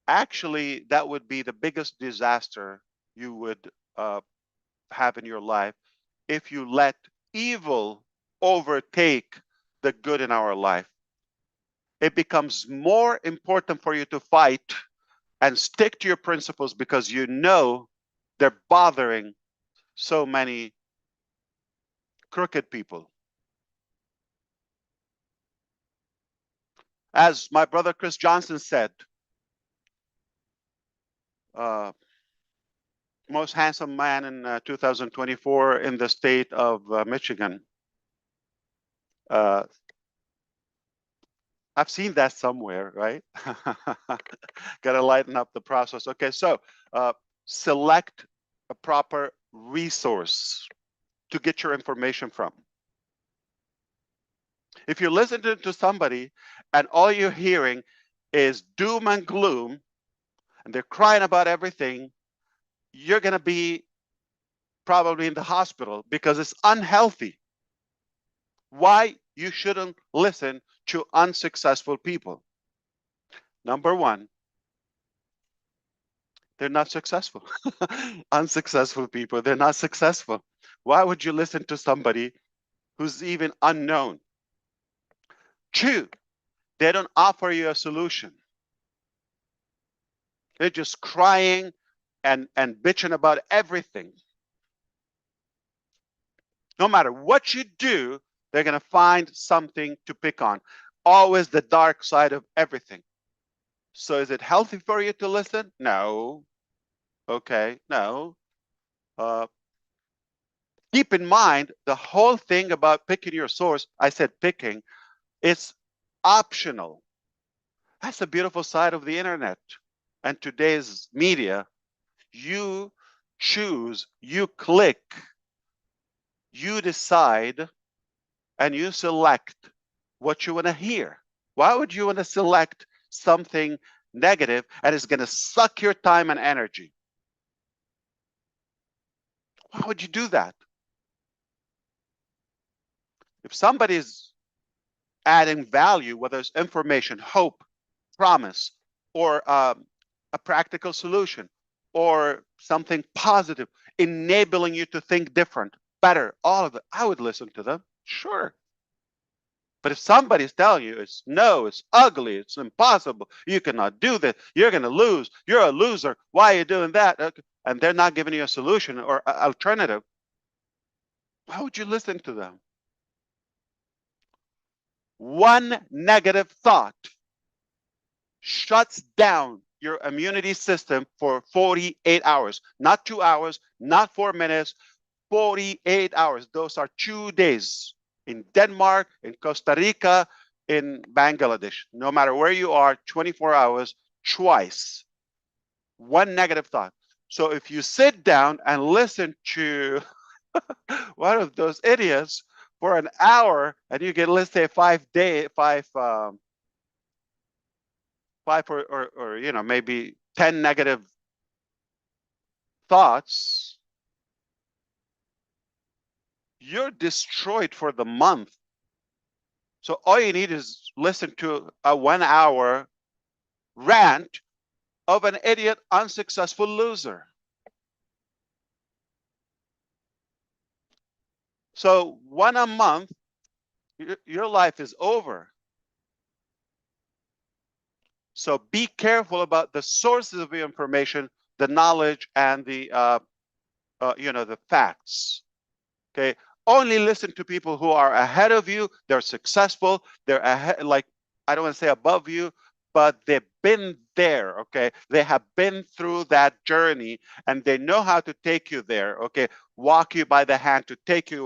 Actually, that would be the biggest disaster you would have in your life if you let evil overtake the good in our life. It becomes more important for you to fight and stick to your principles because you know they're bothering so many crooked people. As my brother Chris Johnson said, most handsome man in 2024 in the state of Michigan. I've seen that somewhere, right? Got to lighten up the process. Okay, so select a proper resource to get your information from. If you're listening to somebody and all you're hearing is doom and gloom, and they're crying about everything, you're going to be probably in the hospital because it's unhealthy. Why you shouldn't listen to unsuccessful people? Number one, they're not successful. Unsuccessful people, they're not successful. Why would you listen to somebody who's even unknown? Two, they don't offer you a solution. They're just crying and bitching about everything. No matter what you do, they're going to find something to pick on. Always the dark side of everything. So is it healthy for you to listen? No. Okay, no. Keep in mind, the whole thing about picking your source, I said picking, it's optional. That's the beautiful side of the internet and today's media. You choose, you click, you decide, and you select what you want to hear. Why would you want to select something negative and it's going to suck your time and energy? Why would you do that? If somebody's adding value, whether it's information, hope, promise, or a practical solution, or something positive, enabling you to think different, better, all of it, I would listen to them, sure. But if somebody's telling you it's no, it's ugly, it's impossible, you cannot do this, you're going to lose, you're a loser, why are you doing that? And they're not giving you a solution or alternative, why would you listen to them? One negative thought shuts down your immunity system for 48 hours, not 2 hours, not 4 minutes, 48 hours. Those are 2 days in Denmark, in Costa Rica, in Bangladesh. No matter where you are, 24 hours, twice. One negative thought. So if you sit down and listen to one of those idiots for an hour, and you get, let's say, 5 or you know, maybe 10 negative thoughts, you're destroyed for the month. So all you need is listen to a 1 hour rant of an idiot, unsuccessful loser. So one a month, your life is over. So be careful about the sources of your information, the knowledge, and the you know, the facts. Okay, only listen to people who are ahead of you. They're successful. They're ahead, like, I don't want to say above you, but they've been there, okay? They have been through that journey and they know how to take you there, okay? Walk you by the hand to take you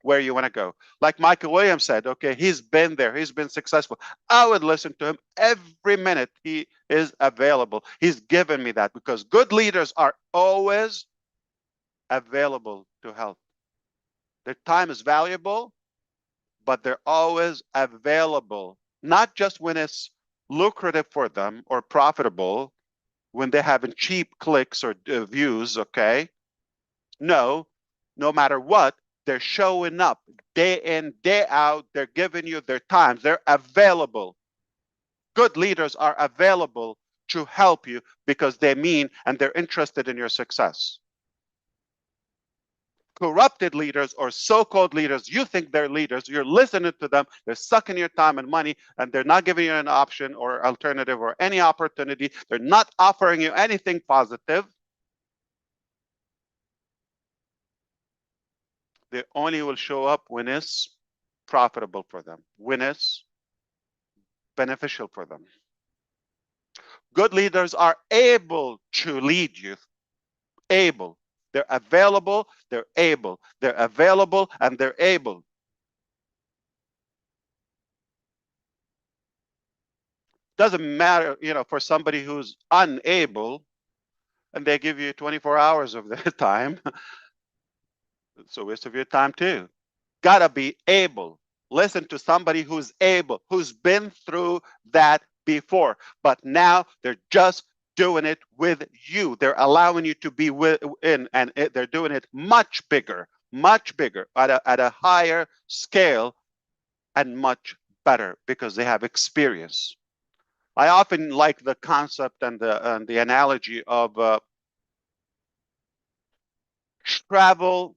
where you want to go. Like Michael Williams said, okay, he's been there, he's been successful. I would listen to him every minute he is available. He's given me that because good leaders are always available to help. Their time is valuable, but they're always available, not just when it's lucrative for them or profitable, when they're having cheap clicks or views, okay? No matter what, they're showing up day in, day out. They're giving you their time. They're available. Good leaders are available to help you because they mean and they're interested in your success. Corrupted leaders or so-called leaders, you think they're leaders, you're listening to them, they're sucking your time and money, and they're not giving you an option or alternative or any opportunity. They're not offering you anything positive. They only will show up when it's profitable for them, when it's beneficial for them. Good leaders are able to lead you. Able. They're available, they're able. They're available and they're able. Doesn't matter, for somebody who's unable and they give you 24 hours of their time. It's a waste of your time too. Gotta be able. Listen to somebody who's able, who's been through that before, but now they're just doing it with you. They're allowing you to be in, and they're doing it much bigger, at a higher scale, and much better because they have experience. I often like the concept and the analogy of travel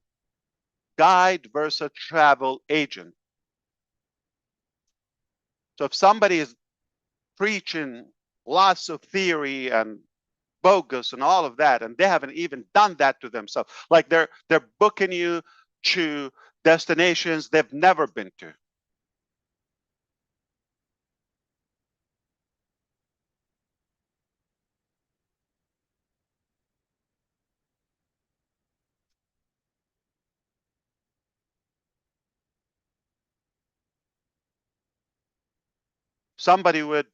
guide versus travel agent. So if somebody is preaching lots of theory and bogus and all of that, and they haven't even done that to themselves, like they're booking you to destinations they've never been to. Somebody would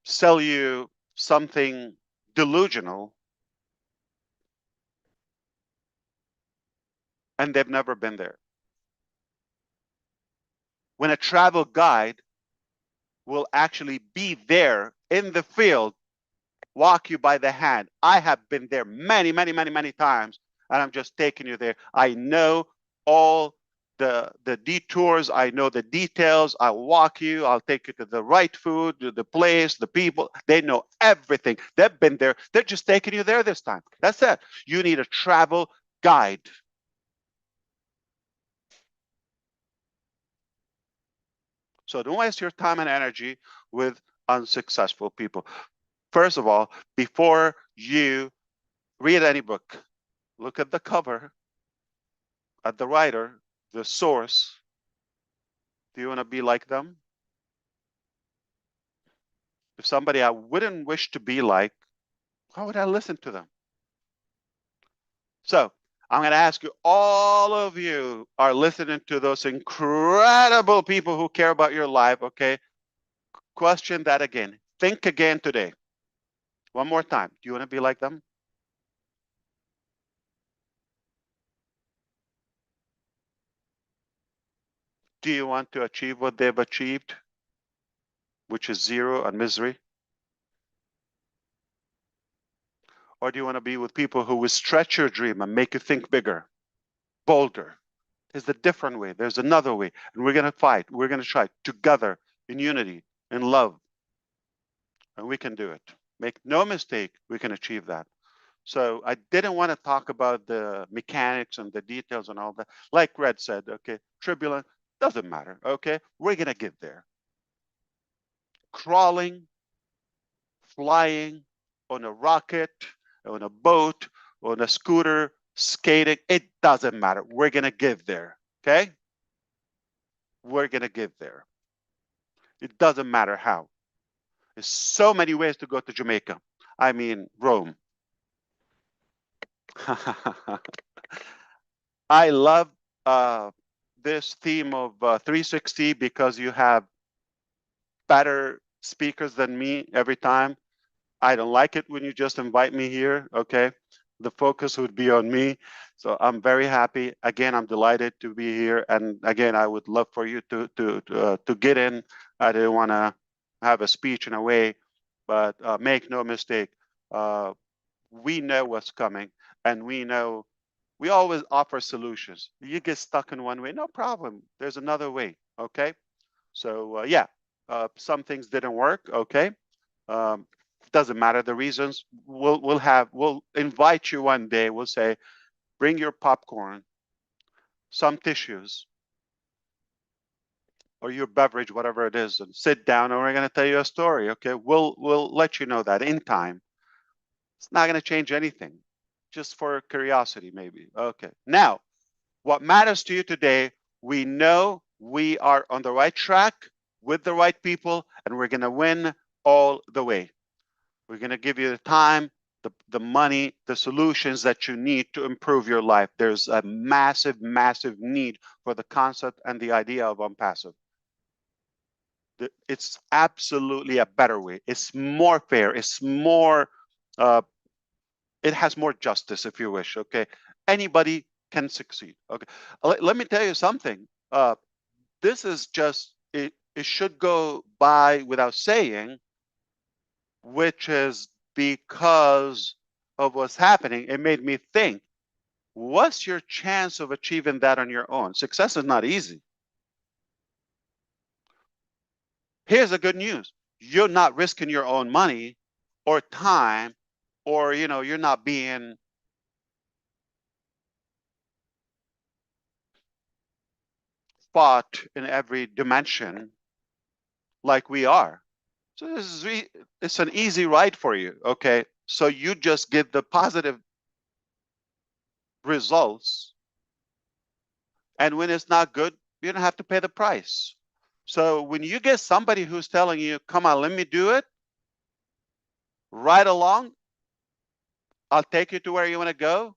sell you something delusional and they've never been there. When a travel guide will actually be there in the field, walk you by the hand. I have been there many times, and I'm just taking you there. I know all the detours. I know the details. I'll walk you. I'll take you to the right food, the place, the people. They know everything. They've been there. They're just taking you there this time. That's it. You need a travel guide. So don't waste your time and energy with unsuccessful people. First of all, before you read any book, look at the cover, at the writer, the source. Do you want to be like them? If somebody I wouldn't wish to be like, why would I listen to them? So I'm going to ask you, all of you are listening to those incredible people who care about your life, okay? Question that again. Think again today. One more time. Do you want to be like them? Do you want to achieve what they've achieved, which is zero and misery? Or do you want to be with people who will stretch your dream and make you think bigger, bolder? There's a different way. There's another way. And we're going to fight. We're going to try together in unity, in love. And we can do it. Make no mistake, we can achieve that. So I didn't want to talk about the mechanics and the details and all that. Like Red said, okay, turbulent, doesn't matter, okay? We're going to get there. Crawling, flying, on a rocket, on a boat, on a scooter, skating, it doesn't matter. We're going to get there, okay? We're going to get there. It doesn't matter how. There's so many ways to go to Jamaica. I mean, Rome. I love this theme of 360 because you have better speakers than me every time. I don't like it when you just invite me here, okay? The focus would be on me. So I'm very happy. Again, I'm delighted to be here. And again, I would love for you to get in. I didn't want to have a speech in a way, but make no mistake, we know what's coming, and we always offer solutions. You get stuck in one way, no problem. There's another way, okay? So yeah, some things didn't work, okay? Doesn't matter the reasons. We'll invite you one day. We'll say, bring your popcorn, some tissues, or your beverage, whatever it is, and sit down, and we're going to tell you a story. Okay, we'll let you know that in time. It's not going to change anything, just for curiosity, maybe. Okay. Now, what matters to you today? We know we are on the right track with the right people, and we're going to win all the way. We're going to give you the time, the money, the solutions that you need to improve your life. There's a massive, massive need for the concept and the idea of ONPASSIVE. It's absolutely a better way. It's more fair. It's more, it has more justice, if you wish, okay? Anybody can succeed, okay? Let me tell you something. This is just, it should go by without saying, which is because of what's happening. It made me think, what's your chance of achieving that on your own? Success is not easy. Here's the good news. You're not risking your own money or time, or you're not being fought in every dimension like we are. So it's an easy ride for you, okay? So you just get the positive results, and when it's not good, you don't have to pay the price. So when you get somebody who's telling you, come on, let me do it, right along, I'll take you to where you want to go,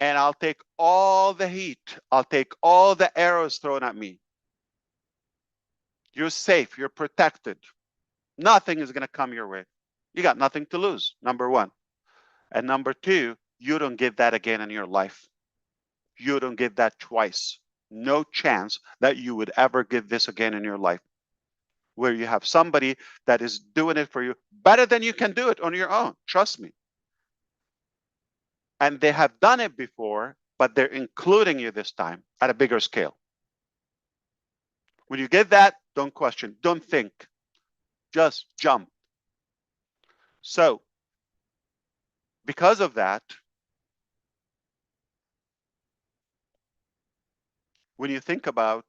and I'll take all the heat, I'll take all the arrows thrown at me. You're safe, you're protected. Nothing is going to come your way. You got nothing to lose, number one. And number two, you don't get that again in your life. You don't get that twice. No chance that you would ever get this again in your life, where you have somebody that is doing it for you better than you can do it on your own. Trust me. And they have done it before, but they're including you this time at a bigger scale. When you get that, don't question, don't think, just jump. So because of that, when you think about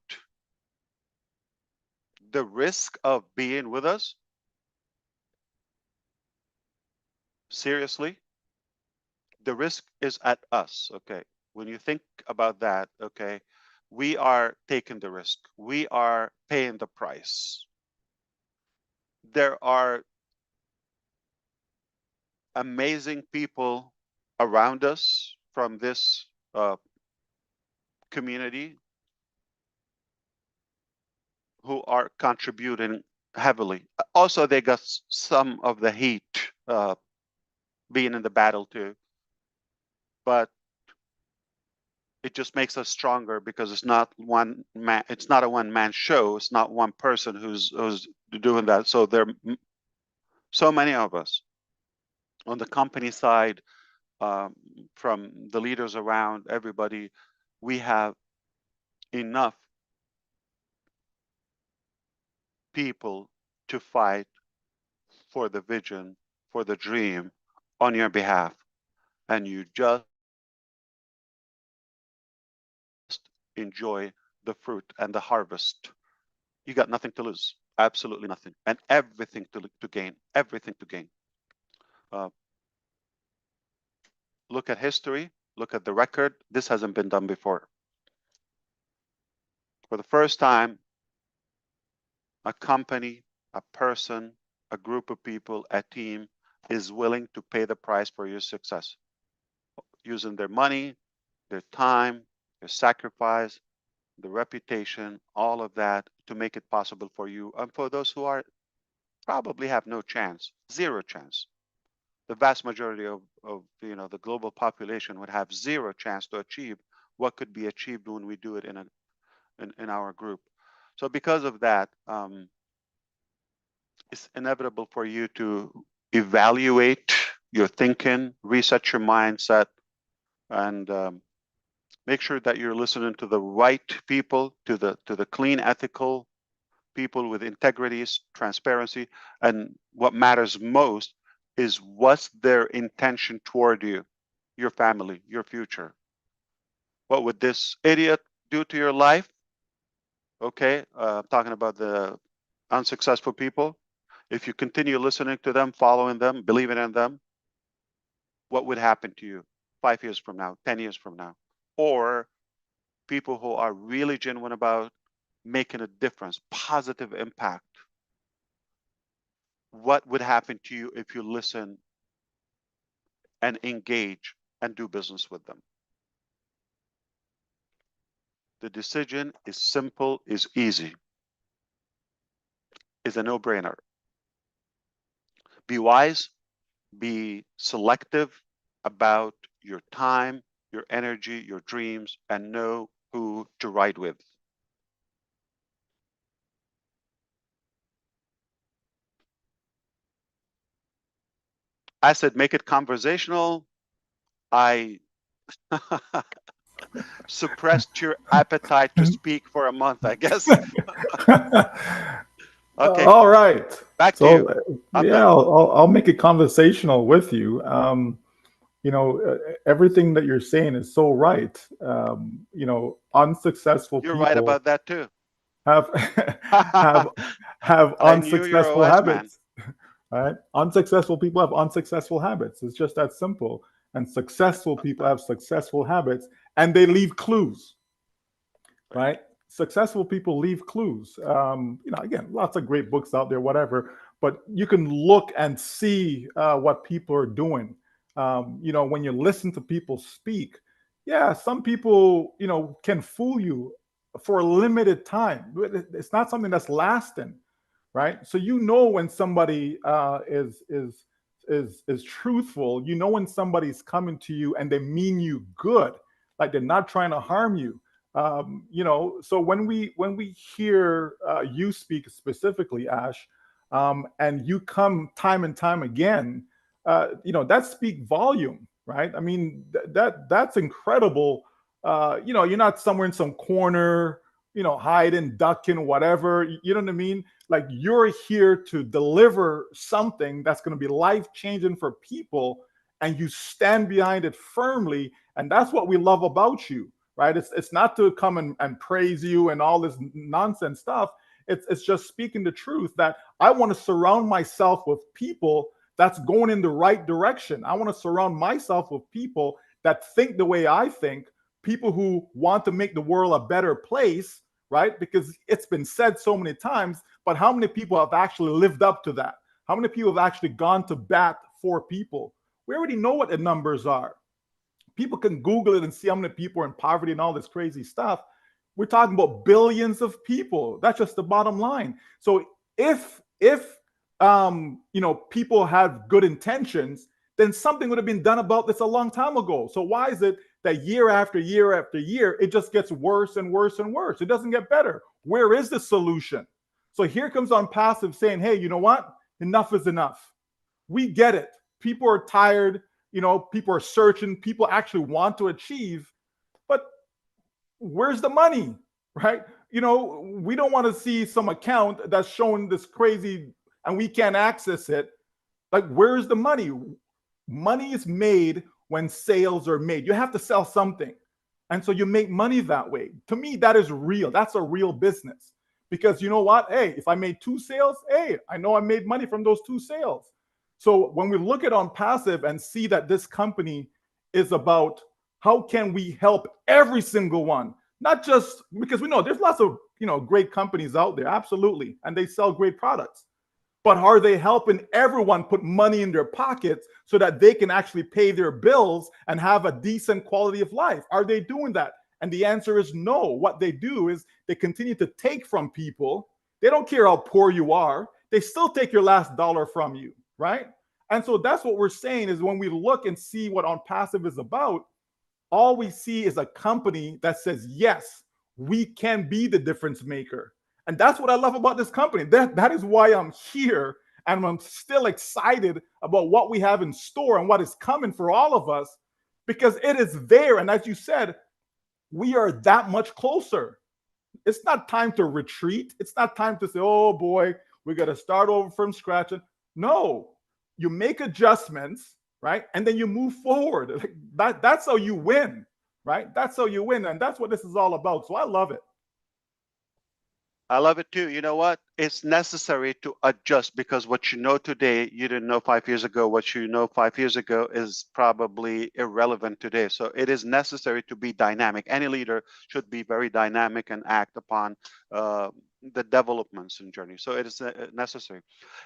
the risk of being with us, seriously, the risk is at us, okay? When you think about that, okay, we are taking the risk. We are paying the price. There are amazing people around us from this community who are contributing heavily. Also, they got some of the heat being in the battle too, but it just makes us stronger because it's not one man. It's not a one-man show. It's not one person who's doing that. So there are so many of us on the company side, from the leaders around, everybody. We have enough people to fight for the vision, for the dream on your behalf. And you just enjoy the fruit and the harvest. You got nothing to lose, absolutely nothing, and everything to gain, everything to gain. Look at history, look at the record. This hasn't been done before. For the first time, a company, a person, a group of people, a team, is willing to pay the price for your success, using their money, their time, their sacrifice, the reputation, all of that to make it possible for you. And for those who are probably have no chance, zero chance. The vast majority of the global population would have zero chance to achieve what could be achieved when we do it in our group. So because of that, it's inevitable for you to evaluate your thinking, reset your mindset, and make sure that you're listening to the right people, to the clean, ethical people with integrity, transparency, and what matters most is what's their intention toward you, your family, your future. What would this idiot do to your life? Okay, talking about the unsuccessful people. If you continue listening to them, following them, believing in them, what would happen to you 5 years from now, 10 years from now? Or people who are really genuine about making a difference, positive impact. What would happen to you if you listen and engage and do business with them? The decision is simple, is easy, is a no-brainer. Be wise, be selective about your time, your energy, your dreams, and know who to ride with. I said, make it conversational. I suppressed your appetite to speak for a month, I guess. Okay. All right. Back to you. I'm Yeah, done. I'll make it conversational with you. Everything that you're saying is so right. Unsuccessful You're people right about that too. have have I knew you're a unsuccessful wise man. habits. Right? Unsuccessful people have unsuccessful habits. It's just that simple. And successful people have successful habits, and they leave clues. Right? Successful people leave clues. Again, lots of great books out there, whatever. But you can look and see what people are doing. When you listen to people speak, yeah, some people, can fool you for a limited time. It's not something that's lasting, right? So when somebody is truthful. When somebody's coming to you and they mean you good, like they're not trying to harm you. So when we hear you speak specifically, Ash, and you come time and time again, that speak volume, right? I mean, that's incredible. You're not somewhere in some corner, hiding, ducking, whatever. You know what I mean? Like you're here to deliver something that's going to be life changing for people, and you stand behind it firmly. And that's what we love about you, right? It's not to come and praise you and all this nonsense stuff. It's just speaking the truth that I want to surround myself with people that's going in the right direction. I want to surround myself with people that think the way I think, people who want to make the world a better place, right? Because it's been said so many times, but how many people have actually lived up to that? How many people have actually gone to bat for people? We already know what the numbers are. People can Google it and see how many people are in poverty and all this crazy stuff. We're talking about billions of people. That's just the bottom line. So if people have good intentions, then something would have been done about this a long time ago. So why is it that year after year after year, it just gets worse and worse and worse? It doesn't get better. Where is the solution? So here comes ONPASSIVE saying, hey, you know what? Enough is enough. We get it. People are tired. People are searching. People actually want to achieve, but where's the money, right? We don't want to see some account that's showing this crazy and we can't access it. Like, where's the money? Money is made when sales are made. You have to sell something. And so you make money that way. To me, that is real. That's a real business. Because you know what? Hey, if I made 2 sales, hey, I know I made money from those 2 sales. So when we look at ONPASSIVE and see that this company is about how can we help every single one, not just because we know there's lots of great companies out there, absolutely, and they sell great products. but are they helping everyone put money in their pockets so that they can actually pay their bills and have a decent quality of life? Are they doing that? And the answer is no. What they do is they continue to take from people. They don't care how poor you are. They still take your last dollar from you, right? And so that's what we're saying is when we look and see what ONPASSIVE is about, all we see is a company that says, yes, we can be the difference maker. And that's what I love about this company. That is why I'm here. And I'm still excited about what we have in store and what is coming for all of us, because it is there. And as you said, we are that much closer. It's not time to retreat. It's not time to say, oh boy, we got to start over from scratch. No, you make adjustments, right? And then you move forward. That's how you win, right? That's how you win. And that's what this is all about. So I love it. I love it too. You know what? It's necessary to adjust, because what you know today, you didn't know 5 years ago. What you know 5 years ago is probably irrelevant today. So it is necessary to be dynamic. Any leader should be very dynamic and act upon the developments and journey. So it is necessary.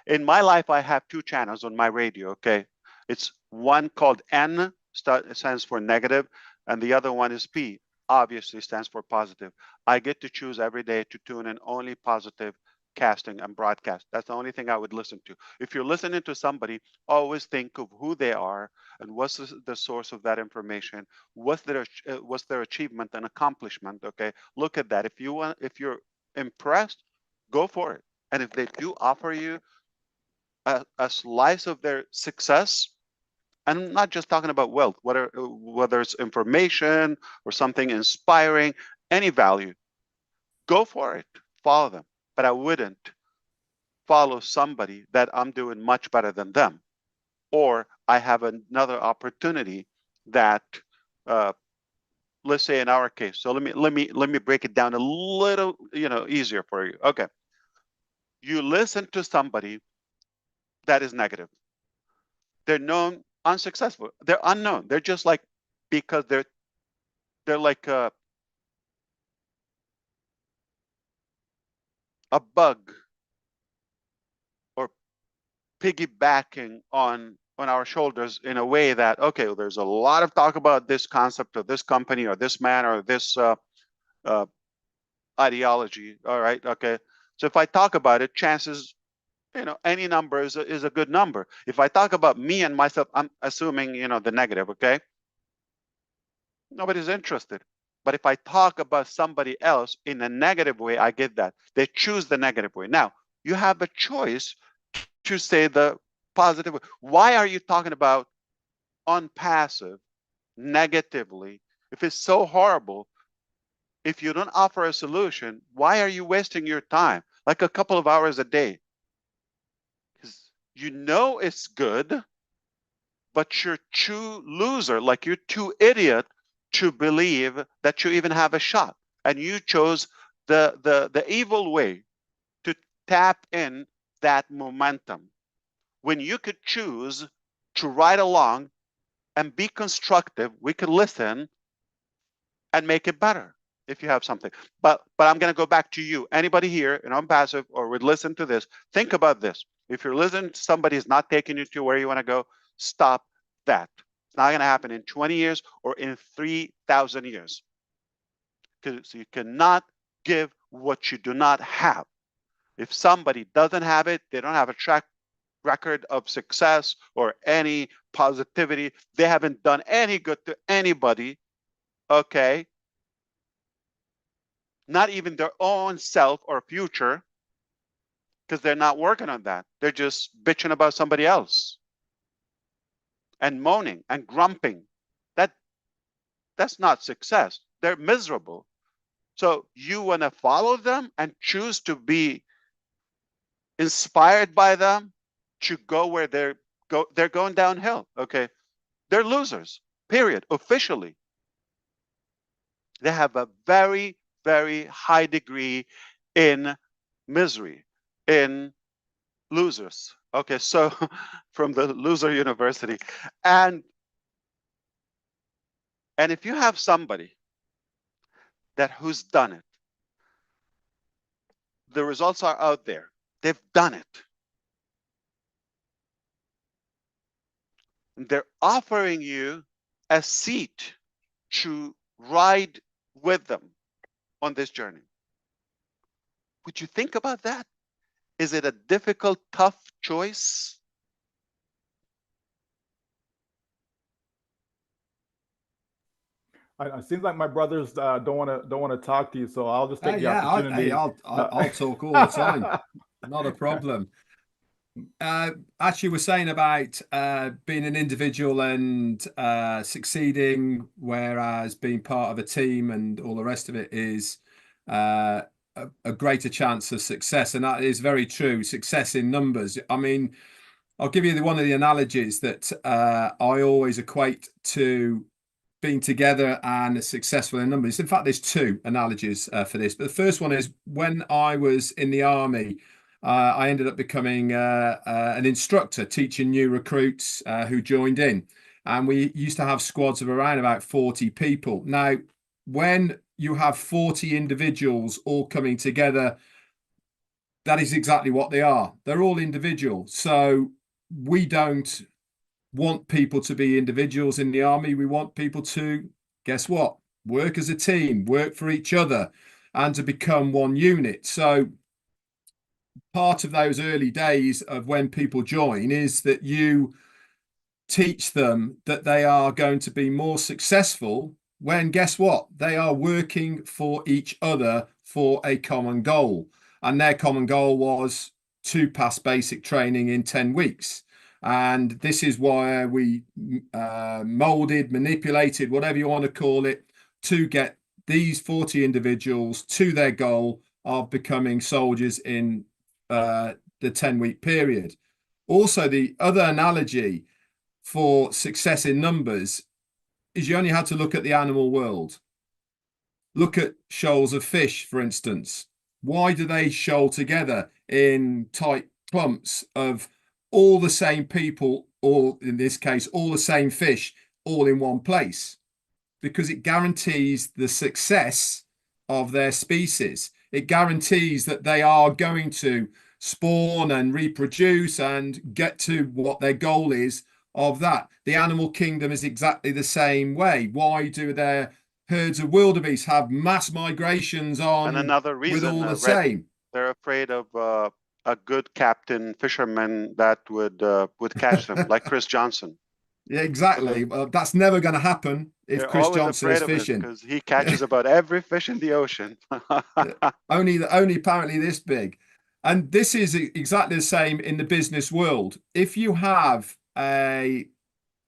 In my life, I have 2 channels on my radio. Okay, it's one called N, stands for negative, and the other one is P, obviously stands for positive. I get to choose every day to tune in only positive casting and broadcast. That's the only thing I would listen to. If you're listening to somebody, always think of who they are and what's the source of that information. What's their achievement and accomplishment? Okay, look at that. If you're impressed, go for it. And if they do offer you a slice of their success, and I'm not just talking about wealth, whether it's information or something inspiring, any value, go for it, follow them. But I wouldn't follow somebody that I'm doing much better than them, or I have another opportunity that, let's say in our case. So let me break it down a little, easier for you. Okay, you listen to somebody that is negative. They're known unsuccessful. They're unknown. They're just like, because they're like a bug, or piggybacking on our shoulders in a way that, okay, well, there's a lot of talk about this concept or this company or this man or this ideology. All right, okay. So if I talk about it, chances, any number is a good number. If I talk about me and myself, I'm assuming, the negative, okay? Nobody's interested. But if I talk about somebody else in a negative way, I get that. They choose the negative way. Now, you have a choice to say the positive way. Why are you talking about ONPASSIVE negatively? If it's so horrible, if you don't offer a solution, why are you wasting your time? Like a couple of hours a day. Because it's good, but you're too loser, like you're too idiot to believe that you even have a shot. And you chose the evil way to tap in that momentum, when you could choose to ride along and be constructive. We could listen and make it better if you have something. But I'm going to go back to you. Anybody here in ONPASSIVE or would listen to this, think about this. If you're listening to somebody who's not taking you to where you want to go, stop that. It's not going to happen in 20 years or in 3,000 years. Because you cannot give what you do not have. If somebody doesn't have it, they don't have a track record of success or any positivity, they haven't done any good to anybody, okay? Not even their own self or future, because they're not working on that. They're just bitching about somebody else and moaning and grumping. That's not success. They're miserable. So you want to follow them and choose to be inspired by them to go where they're going downhill. Okay, they're losers, period. Officially, they have a very, very high degree in misery, in losers. Okay, so from the loser university. And if you have somebody who's done it, the results are out there. They've done it. They're offering you a seat to ride with them on this journey. Would you think about that? Is it a difficult, tough choice? It seems like my brothers don't want to talk to you, so I'll just take the Yeah, opportunity. I'll talk all the time. Not a problem. As you were saying about being an individual and succeeding, whereas being part of a team and all the rest of it is a greater chance of success, and that is very true. Success in numbers. I mean, I'll give you one of the analogies that I always equate to being together and successful in numbers. In fact, there's two analogies for this. But the first one is when I was in the army, I ended up becoming an instructor, teaching new recruits who joined in. And we used to have squads of around about 40 people. Now, when you have 40 individuals all coming together, that is exactly what they are. They're all individual. So we don't want people to be individuals in the army. We want people to, guess what? Work as a team, work for each other, and to become one unit. So part of those early days of when people join is that you teach them that they are going to be more successful when, guess what? They are working for each other for a common goal. And their common goal was to pass basic training in 10 weeks. And this is why we molded, manipulated, whatever you want to call it, to get these 40 individuals to their goal of becoming soldiers in the 10-week period. Also, the other analogy for success in numbers is you only had to look at the animal world. Look at shoals of fish, for instance. Why do they shoal together in tight clumps of all the same people, or in this case, all the same fish, all in one place? Because it guarantees the success of their species. It guarantees that they are going to spawn and reproduce and get to what their goal is of that. The animal kingdom is exactly the same way. Why do their herds of wildebeest have mass migrations on And another with reason, all the Red, same? they're afraid of a good captain fisherman that would catch them, like Chris Johnson. Yeah, exactly. That's never going to happen if They're Chris always Johnson afraid is of it fishing. because he catches about every fish in the ocean. only apparently this big. And this is exactly the same in the business world. If you have a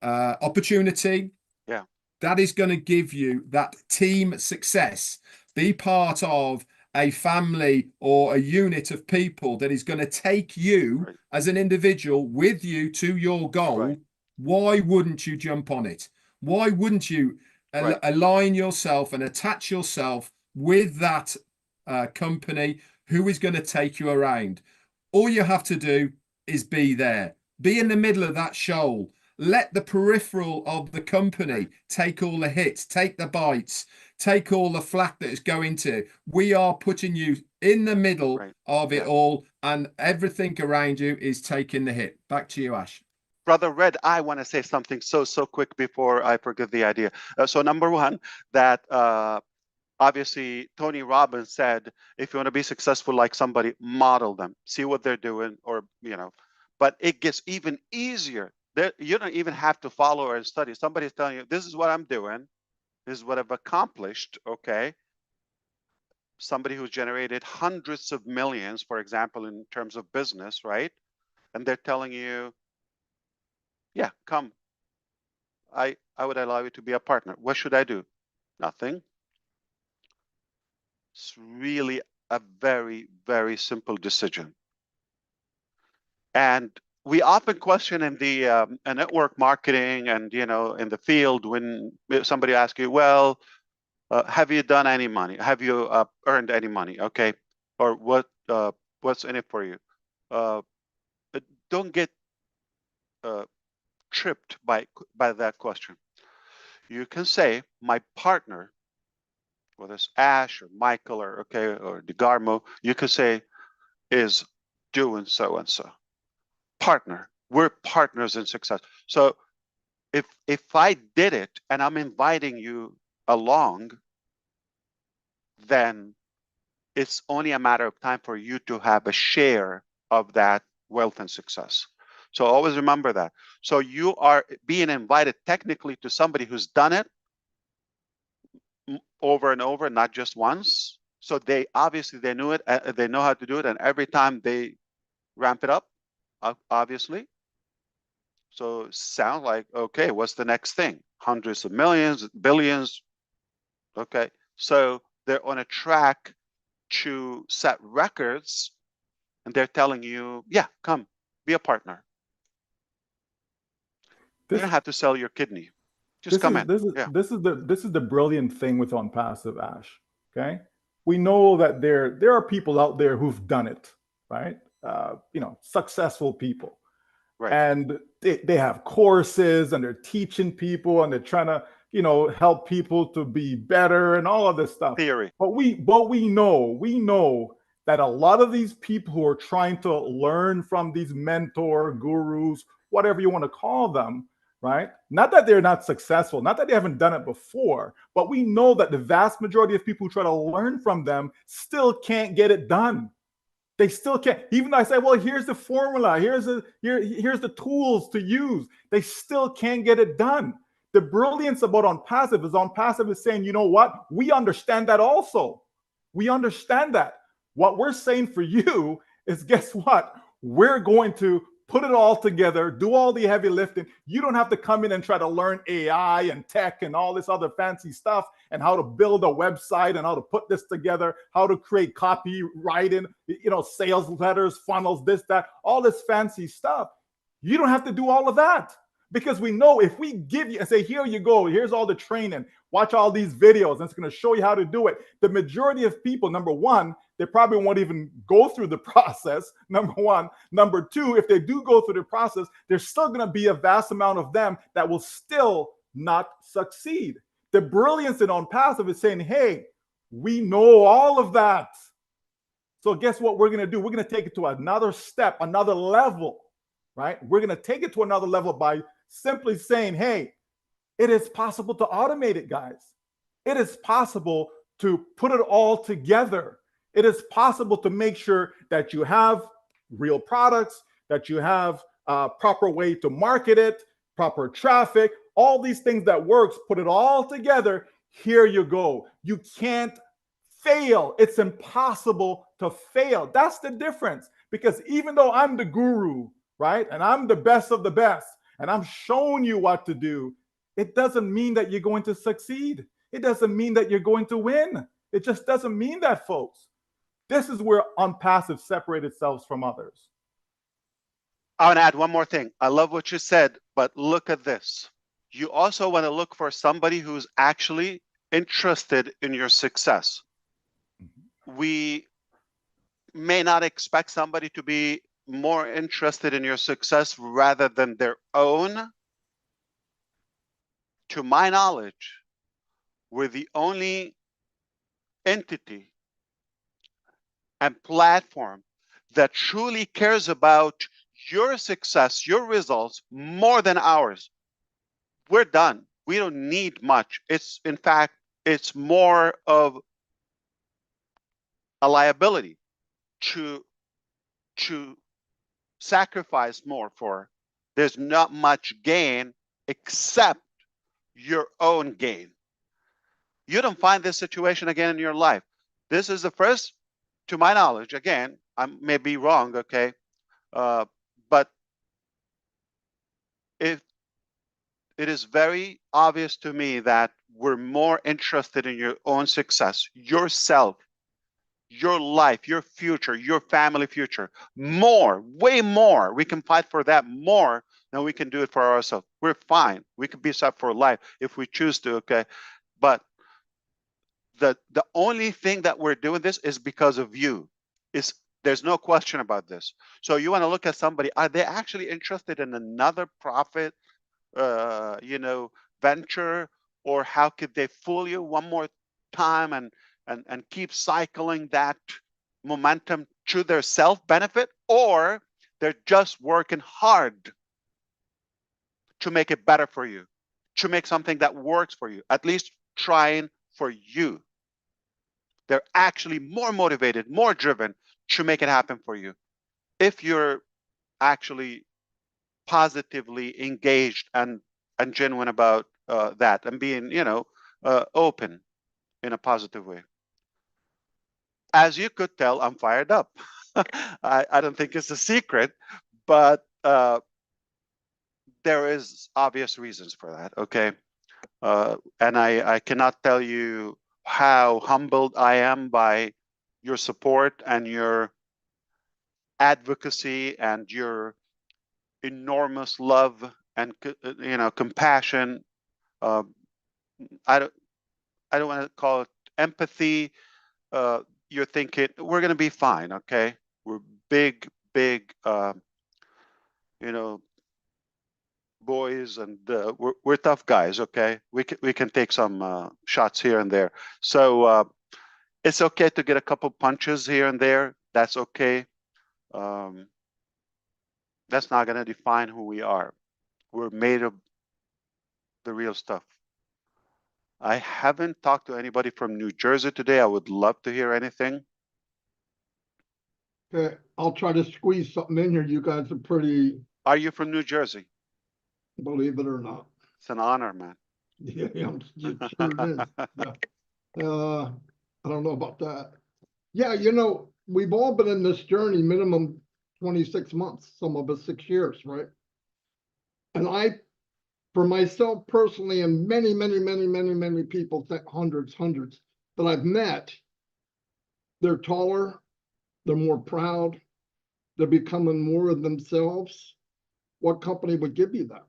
opportunity, Yeah, that is going to give you that team success. Be part of a family or a unit of people that is going to take you right, as an individual with you to your goal. right, Why wouldn't you jump on it? Why wouldn't you right. align yourself and attach yourself with that company who is going to take you around? All you have to do is be there. Be in the middle of that shoal. Let the peripheral of the company take all the hits, take the bites, take all the flack that it's going to. We are putting you in the middle Right. of it Yeah. all, and everything around you is taking the hit. Back to you, Ash. Brother Red, I want to say something so quick before I forget the idea. So number one, that obviously Tony Robbins said, if you want to be successful like somebody, model them, see what they're doing, or but it gets even easier. You don't even have to follow or study. Somebody's telling you, this is what I'm doing, this is what I've accomplished. Okay. Somebody who's generated hundreds of millions, for example, in terms of business, right? And they're telling you, yeah, come. I would allow you to be a partner. What should I do? Nothing. It's really a very, very simple decision. And we often question in the network marketing and in the field when somebody asks you, well, have you done any money? Have you earned any money? Okay, or what's in it for you? Don't get tripped by that question. You can say, my partner, whether it's Ash or Michael or DeGarmo, you can say is doing so and so. Partner. We're partners in success. So if I did it and I'm inviting you along, then it's only a matter of time for you to have a share of that wealth and success. So always remember that. So you are being invited technically to somebody who's done it over and over, not just once. So they obviously they knew it, they know how to do it, and every time they ramp it up, obviously. So sound like, okay, what's the next thing? Hundreds of millions, billions. Okay, so they're on a track to set records, and they're telling you, yeah, come be a partner. You don't have to sell your kidney. Just come in. Yeah. This is the brilliant thing with OnPassive, Ash. Okay, we know that there are people out there who've done it, right? Successful people, Right. and they have courses and they're teaching people and they're trying to help people to be better and all of this stuff. Theory. But we know that a lot of these people who are trying to learn from these mentor gurus, whatever you want to call them, right? Not that they're not successful, not that they haven't done it before, but we know that the vast majority of people who try to learn from them still can't get it done. They still can't. Even though I say, well, here's the formula, here's the tools to use, they still can't get it done. The brilliance about OnPassive is saying, you know what? We understand that also. We understand that. What we're saying for you is, guess what? We're going to put it all together, do all the heavy lifting. You don't have to come in and try to learn AI and tech and all this other fancy stuff and how to build a website and how to put this together, how to create copywriting, sales letters, funnels, this, that, all this fancy stuff. You don't have to do all of that, because we know if we give you and say, here you go, here's all the training, watch all these videos, and it's going to show you how to do it. The majority of people, number one, they probably won't even go through the process, number one. Number two, if they do go through the process, there's still going to be a vast amount of them that will still not succeed. The brilliance in OnPassive is saying, hey, we know all of that. So guess what we're going to do? We're going to take it to another step, another level, right? We're going to take it to another level by simply saying, hey, it is possible to automate it, guys. It is possible to put it all together. It is possible to make sure that you have real products, that you have a proper way to market it, proper traffic, all these things that works, put it all together. Here you go. You can't fail. It's impossible to fail. That's the difference. Because even though I'm the guru, right, and I'm the best of the best, and I'm showing you what to do, it doesn't mean that you're going to succeed. It doesn't mean that you're going to win. It just doesn't mean that, folks. This is where OnPassive separates itself from others. I want to add one more thing. I love what you said, but look at this. You also want to look for somebody who's actually interested in your success. We may not expect somebody to be more interested in your success rather than their own. To my knowledge, we're the only entity and platform that truly cares about your success, your results, more than ours. We're done. We don't need much. It's, in fact, it's more of a liability to sacrifice more for. There's not much gain except your own gain. You don't find this situation again in your life. This is the first, to my knowledge, again, I may be wrong, okay? But it is very obvious to me that we're more interested in your own success, yourself, your life, your future, your family future, more, way more. We can fight for that more than we can do it for ourselves. We're fine. We can be set for life if we choose to, okay? But the only thing that we're doing this is because of you. There's no question about this. So you want to look at somebody, are they actually interested in another profit, venture, or how could they fool you one more time and keep cycling that momentum to their self-benefit, or they're just working hard to make it better for you, to make something that works for you, at least trying for you. They're actually more motivated, more driven to make it happen for you. If you're actually positively engaged and genuine about that, and being, open in a positive way. As you could tell, I'm fired up. I don't think it's a secret, but there is obvious reasons for that, okay? And I cannot tell you how humbled I am by your support and your advocacy and your enormous love and compassion. I don't want to call it empathy. You're thinking we're going to be fine, okay? We're big boys, and we're tough guys, okay? We can take some shots here and there. So it's okay to get a couple punches here and there. That's okay. That's not going to define who we are. We're made of the real stuff. I haven't talked to anybody from New Jersey today. I would love to hear anything. Okay, I'll try to squeeze something in here. You guys are pretty, Are you from New Jersey? believe it or not. It's an honor, man. Yeah, it sure is. Yeah. I don't know about that. Yeah, we've all been in this journey minimum 26 months, some of us 6 years, right? And for myself personally, and many people, hundreds that I've met, they're taller, they're more proud, they're becoming more of themselves. What company would give you that?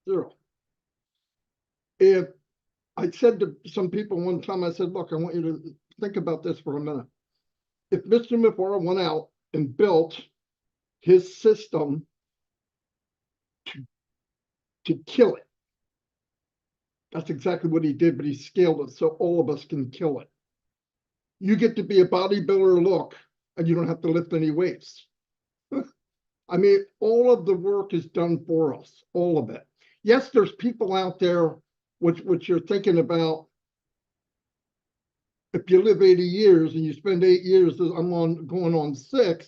Zero. If I said to some people one time, I said, look, I want you to think about this for a minute. If Mr. Mufareh went out and built his system to kill it, that's exactly what he did, but he scaled it so all of us can kill it. You get to be a bodybuilder look, and you don't have to lift any weights. I mean, all of the work is done for us, all of it. Yes, there's people out there which you're thinking about. If you live 80 years and you spend 8 years, going on 6.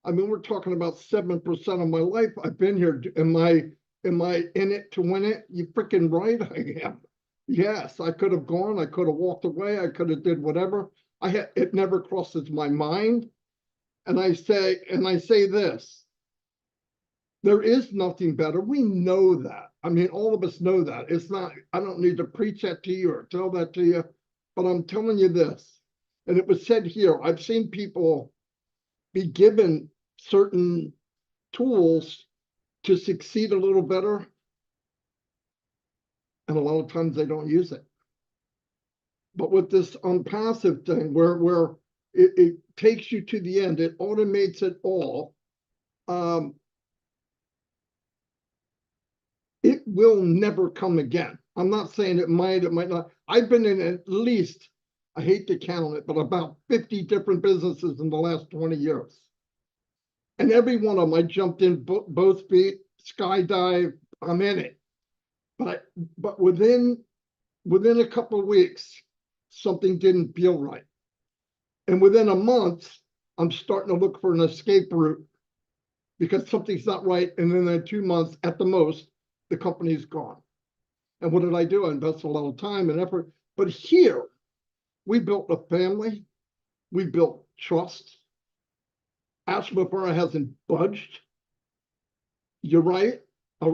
I mean, we're talking about 7% of my life I've been here. Am I in it to win it? You freaking right I am. Yes, I could have gone, I could have walked away, I could have did whatever. It never crosses my mind. And I say this, there is nothing better. We know that. I mean, all of us know that. It's not, I don't need to preach that to you or tell that to you, but I'm telling you this, and it was said here, I've seen people be given certain tools to succeed a little better, and a lot of times they don't use it. But with this ONPASSIVE thing, where it takes you to the end, it automates it all. It will never come again. I'm not saying it might not. I've been in at least, I hate to count it, but about 50 different businesses in the last 20 years. And every one of them, I jumped in both feet, skydive, I'm in it. But within a couple of weeks, something didn't feel right. And within a month, I'm starting to look for an escape route because something's not right. And then in 2 months, at the most, the company's gone. And what did I do? I invested a lot of time and effort. But here, we built a family. We built trust. Ash Mufareh hasn't budged. You're right. A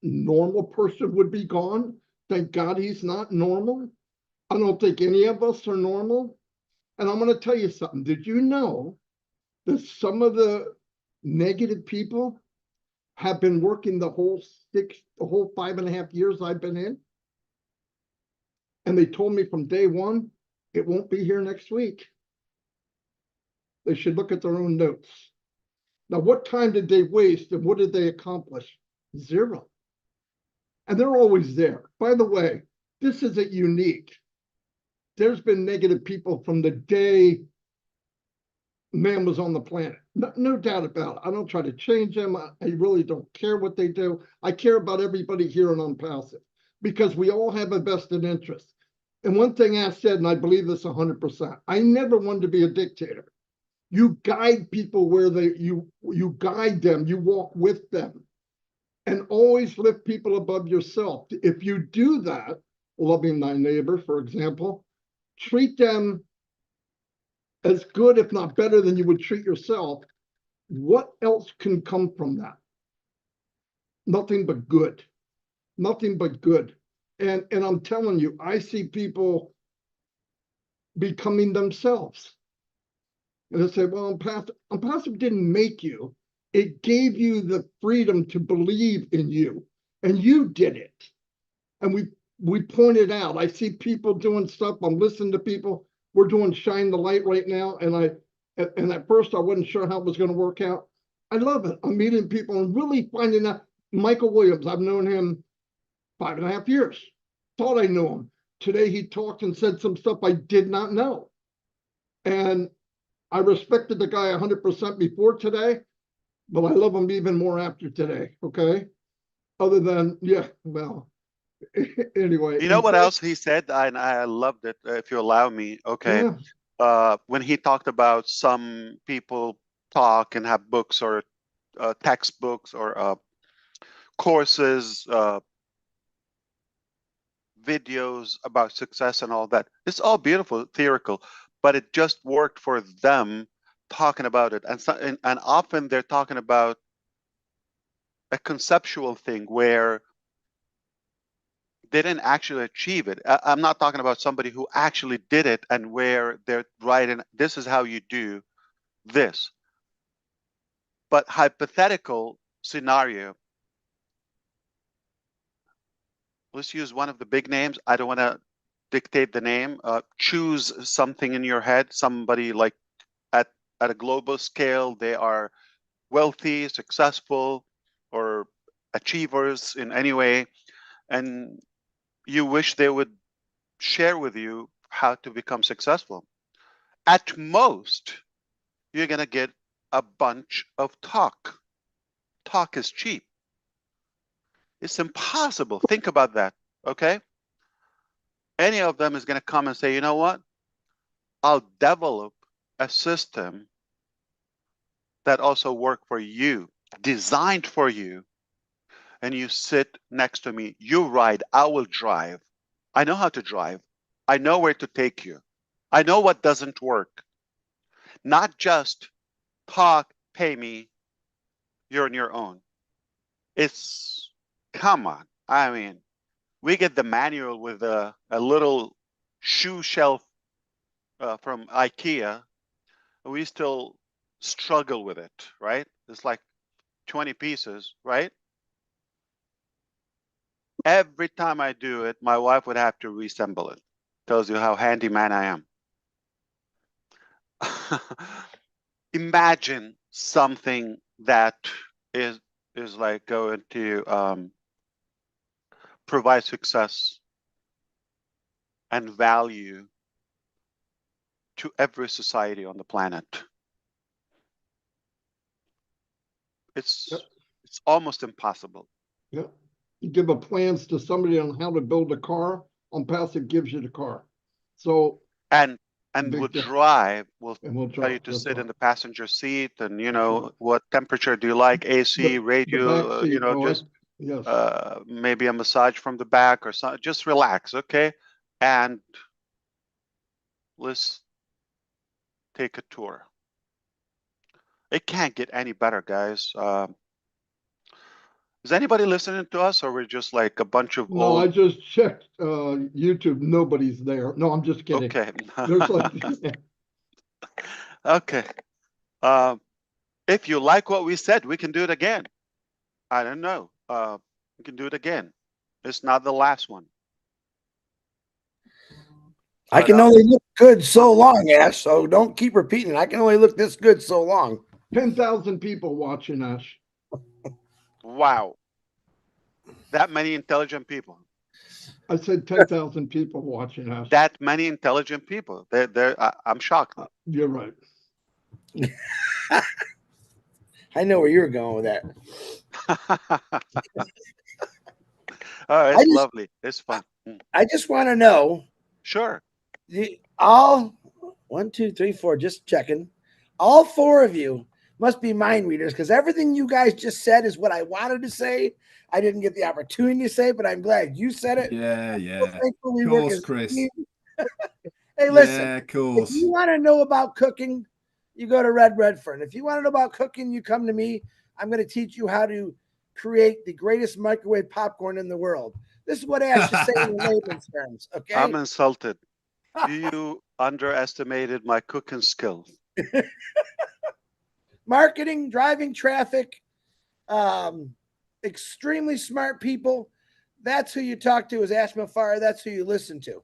normal person would be gone. Thank God he's not normal. I don't think any of us are normal. And I'm going to tell you something. Did you know that some of the negative people have been working the whole 5.5 years I've been in? And they told me from day one, it won't be here next week. They should look at their own notes. Now, what time did they waste and what did they accomplish? Zero. And they're always there. By the way, this isn't unique. There's been negative people from the day man was on the planet. No doubt about it. I don't try to change them. I really don't care what they do. I care about everybody here in ONPASSIVE because we all have a vested interest. And one thing I said, and I believe this 100%, I never wanted to be a dictator. You guide people where you guide them, you walk with them, and always lift people above yourself. If you do that, loving thy neighbor, for example, treat them as good, if not better, than you would treat yourself. What else can come from that? Nothing but good. Nothing but good. And I'm telling you, I see people becoming themselves. And they say, well, ONPASSIVE didn't make you. It gave you the freedom to believe in you. And you did it. And we pointed out, I see people doing stuff. I'm listening to people. We're doing Shine the Light right now. And at first I wasn't sure how it was going to work out. I love it. I'm meeting people and really finding out. Michael Williams, I've known him 5.5 years. Thought I knew him. Today he talked and said some stuff I did not know. And I respected the guy 100% before today, but I love him even more after today, okay? Other than, yeah, well, anyway. You know what else he said? And I loved it, if you allow me. Okay. Yeah. When he talked about some people talk and have books or textbooks or courses, videos about success and all that. It's all beautiful, theoretical, but it just worked for them talking about it. And often they're talking about a conceptual thing where they didn't actually achieve it. I'm not talking about somebody who actually did it and where they're writing, this is how you do this. But hypothetical scenario, let's use one of the big names. I don't want to dictate the name. Choose something in your head, somebody like at a global scale, they are wealthy, successful, or achievers in any way, and you wish they would share with you how to become successful. At most, you're going to get a bunch of talk. Talk is cheap. It's impossible. Think about that, okay? Any of them is going to come and say, you know what? I'll develop a system that also work for you, designed for you, and you sit next to me. You ride, I will drive. I know how to drive. I know where to take you. I know what doesn't work. Not just talk, pay me, you're on your own. It's, come on. I mean, we get the manual with a little shoe shelf from IKEA. We still struggle with it, right? It's like 20 pieces, right? Every time I do it, my wife would have to reassemble it. Tells you how handyman I am. Imagine something that is like going to provide success and value to every society on the planet. It's almost impossible. Yeah. You give a plans to somebody on how to build a car, ONPASSIVE gives you the car. So and big we'll difference. drive. We'll and we'll tell you drive. to That's sit right. in the passenger seat, and you That's know right. what temperature do you like? AC, The radio, back seat, you know, oh, just yes. maybe a massage from the back or something. Just relax, okay? And let's take a tour. It can't get any better, guys. Is anybody listening to us, or we're just like a bunch of No, I old? just checked YouTube. Nobody's there. No, I'm just kidding. Okay. There's like Okay. If you like what we said, we can do it again. I don't know. We can do it again. It's not the last one. I can only look good so long, Ash. So don't keep repeating it. I can only look this good so long. 10,000 people watching us. Wow. That many intelligent people. I said 10,000 people watching us. That many intelligent people. I'm shocked. You're right. I know where you're going with that. Oh, it's lovely. It's fun. I just want to know. Sure. All 1, 2, 3, 4, just checking. All 4 of you must be mind readers because everything you guys just said is what I wanted to say. I didn't get the opportunity to say, but I'm glad you said it. Yeah, yeah. We Of work course, as Chris. Hey, listen. Yeah, of If course. you want to know about cooking, you go to Red Redfern. If you want to know about cooking, you come to me. I'm going to teach you how to create the greatest microwave popcorn in the world. This is what Ash is saying in layman's terms. Okay. I'm insulted. You underestimated my cooking skills. Marketing, driving traffic, extremely smart people. That's who you talk to is Ash Mufareh. That's who you listen to.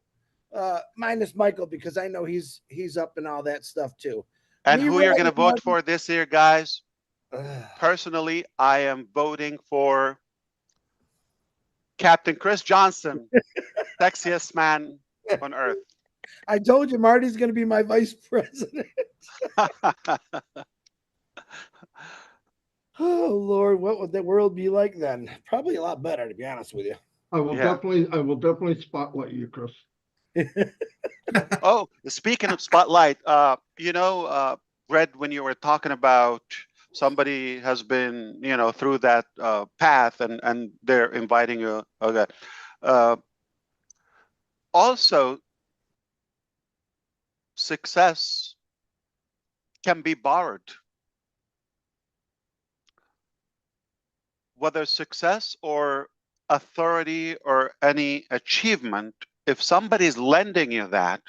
Minus Michael, because I know he's up in all that stuff too. And Me, who you're Red, going to and vote Marty- for this year, guys? Personally, I am voting for Captain Chris Johnson, sexiest man on earth. I told you Marty's going to be my vice president. Oh Lord, what would the world be like then? Probably a lot better, to be honest with you. I will Yeah. definitely spotlight you, Chris. Oh, speaking of spotlight, Red, when you were talking about somebody has been, through that path and they're inviting you. Okay. Also, success can be borrowed. Whether success or authority or any achievement, if somebody's lending you that,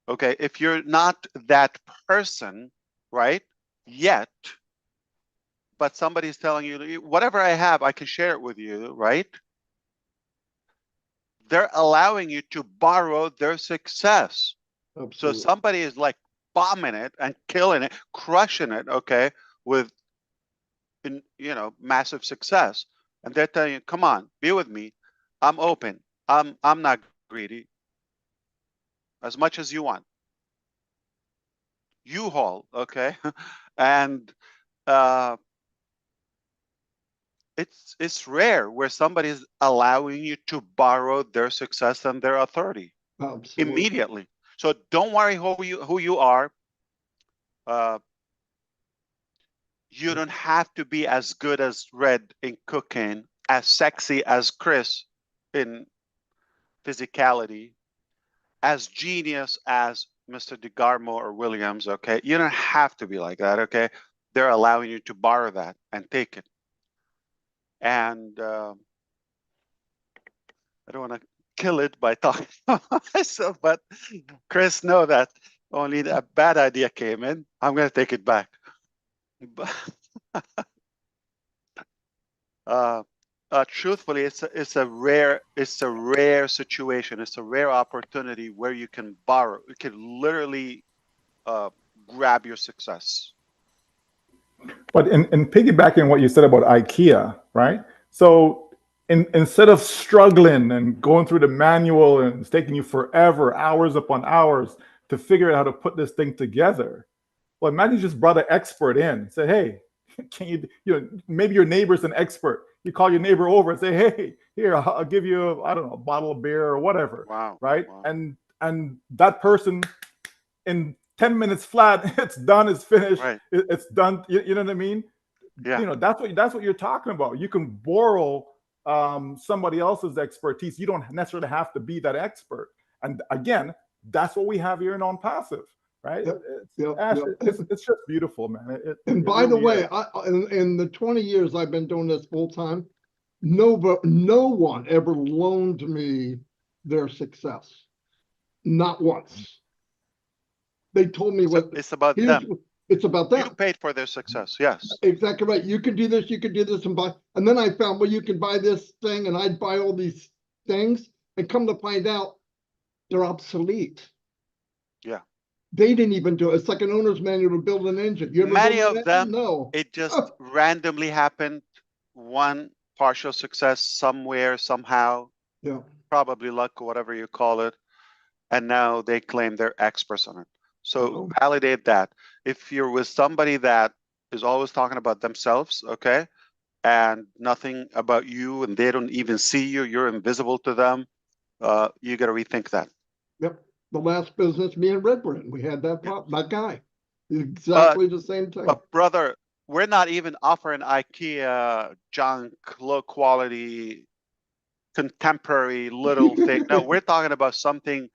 okay, if you're not that person, right, yet, but somebody's telling you, whatever I have, I can share it with you, right? They're allowing you to borrow their success. Absolutely. So somebody is like bombing it and killing it, crushing it, okay, with, massive success. And they're telling you, come on, be with me. I'm open. I'm not greedy. As much as you want. U-Haul, okay? And it's rare where somebody's allowing you to borrow their success and their authority. Absolutely. Immediately. So don't worry who you are. You don't have to be as good as Red in cooking, as sexy as Chris in physicality, as genius as Mr. DeGarmo or Williams, okay? You don't have to be like that, okay? They're allowing you to borrow that and take it. And I don't want to kill it by talking about myself, but Chris, know that only a bad idea came in. I'm going to take it back. Truthfully, it's a rare situation. It's a rare opportunity where you can borrow. You can literally grab your success. But in piggybacking what you said about IKEA, right? So instead of struggling and going through the manual and it's taking you forever, hours upon hours to figure out how to put this thing together, well, imagine you just brought an expert in, say, hey, can you, maybe your neighbor's an expert. You call your neighbor over and say, hey, here, I'll give you, I don't know, a bottle of beer or whatever. Wow. Right. Wow. And that person in 10 minutes flat, it's done, it's finished, right. It's done. You know what I mean? Yeah. That's what you're talking about. You can borrow somebody else's expertise. You don't necessarily have to be that expert. And again, that's what we have here in OnPassive, right? Yep. It's just beautiful, man. And by the way, in the 20 years I've been doing this full time, no one ever loaned me their success. Not once. They told me it's about them. It's about them. You paid for their success. Yes. Exactly right. You can do this, and buy. And then I found, well, you can buy this thing, and I'd buy all these things, and come to find out they're obsolete. Yeah. They didn't even do it. It's like an owner's manual to build an engine. You ever Many build an of them, engine? No. it just randomly happened. One partial success somewhere, somehow. Yeah. Probably luck or whatever you call it. And now they claim they're experts on it. So validate that. If you're with somebody that is always talking about themselves, okay, and nothing about you, and they don't even see you. You're invisible to them. You got to rethink that. Yep. The last business, me and Redbrand, we had that problem, that guy. Exactly the same thing. But brother, we're not even offering IKEA junk, low quality, contemporary little thing. No, we're talking about something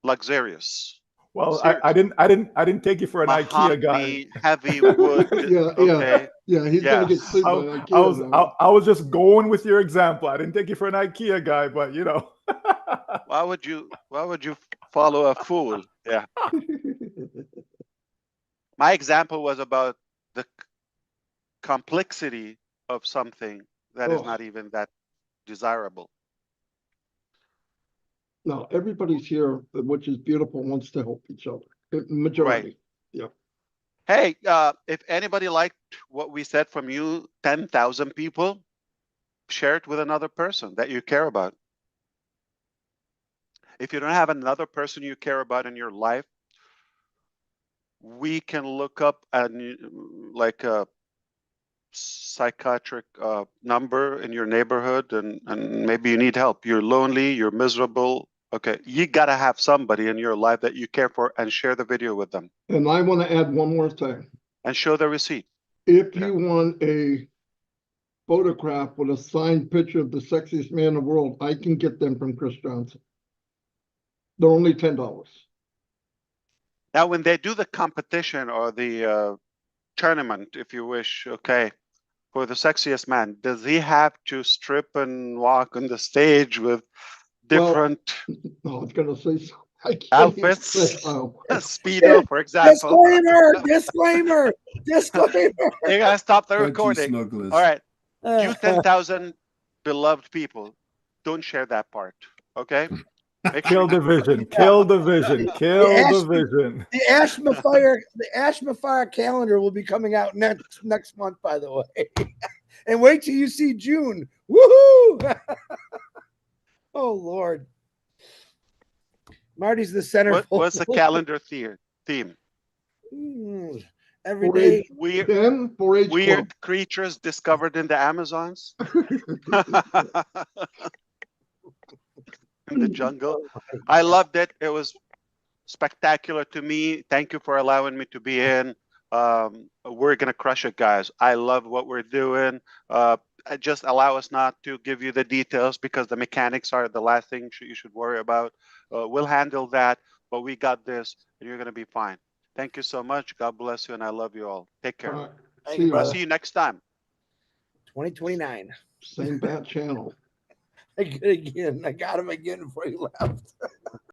luxurious. Well, Seriously. I didn't take you for an IKEA guy. Mahogany, heavy wood. Okay. Yeah, he's gonna get sued by I IKEA now. was just going with your example. I didn't take you for an IKEA guy, but you know. Why would you follow a fool? Yeah. My example was about the complexity of something that is Oh. not even that desirable. No, everybody's here, which is beautiful, wants to help each other. Majority. Yeah. Hey, if anybody liked what we said from you, 10,000 people, share it with another person that you care about. If you don't have another person you care about in your life, we can look up like a psychiatric number in your neighborhood, and maybe you need help. You're lonely, you're miserable. Okay, you gotta have somebody in your life that you care for, and share the video with them. And I want to add one more thing. And show the receipt. If you want a photograph with a signed picture of the sexiest man in the world, I can get them from Chris Johnson. They're only $10. Now, when they do the competition or the tournament, if you wish, okay, for the sexiest man, does he have to strip and walk on the stage with different I was gonna say so. I can't outfits? even say, oh. Speedo, for example. Disclaimer. You gotta stop the Dodgy recording. smugglers. All right, you 10,000 beloved people, don't share that part, okay? Make Kill sure the vision. Kill the vision. Kill the vision. The Ash Mufare calendar will be coming out next month, by the way. And wait till you see June. Woohoo! Oh Lord. Marty's the center. what's the calendar theme? Every day. Weird creatures discovered in the Amazons. In the jungle. I loved it. It was spectacular to me. Thank you for allowing me to be in. We're gonna crush it, guys. I love what we're doing. Just allow us not to give you the details, because the mechanics are the last thing you should worry about. We'll handle that, but we got this, and you're gonna be fine. Thank you so much. God bless you, and I love you all. Take care. All right. I'll see you next time. 2029. Same bad channel. I got him again before he left.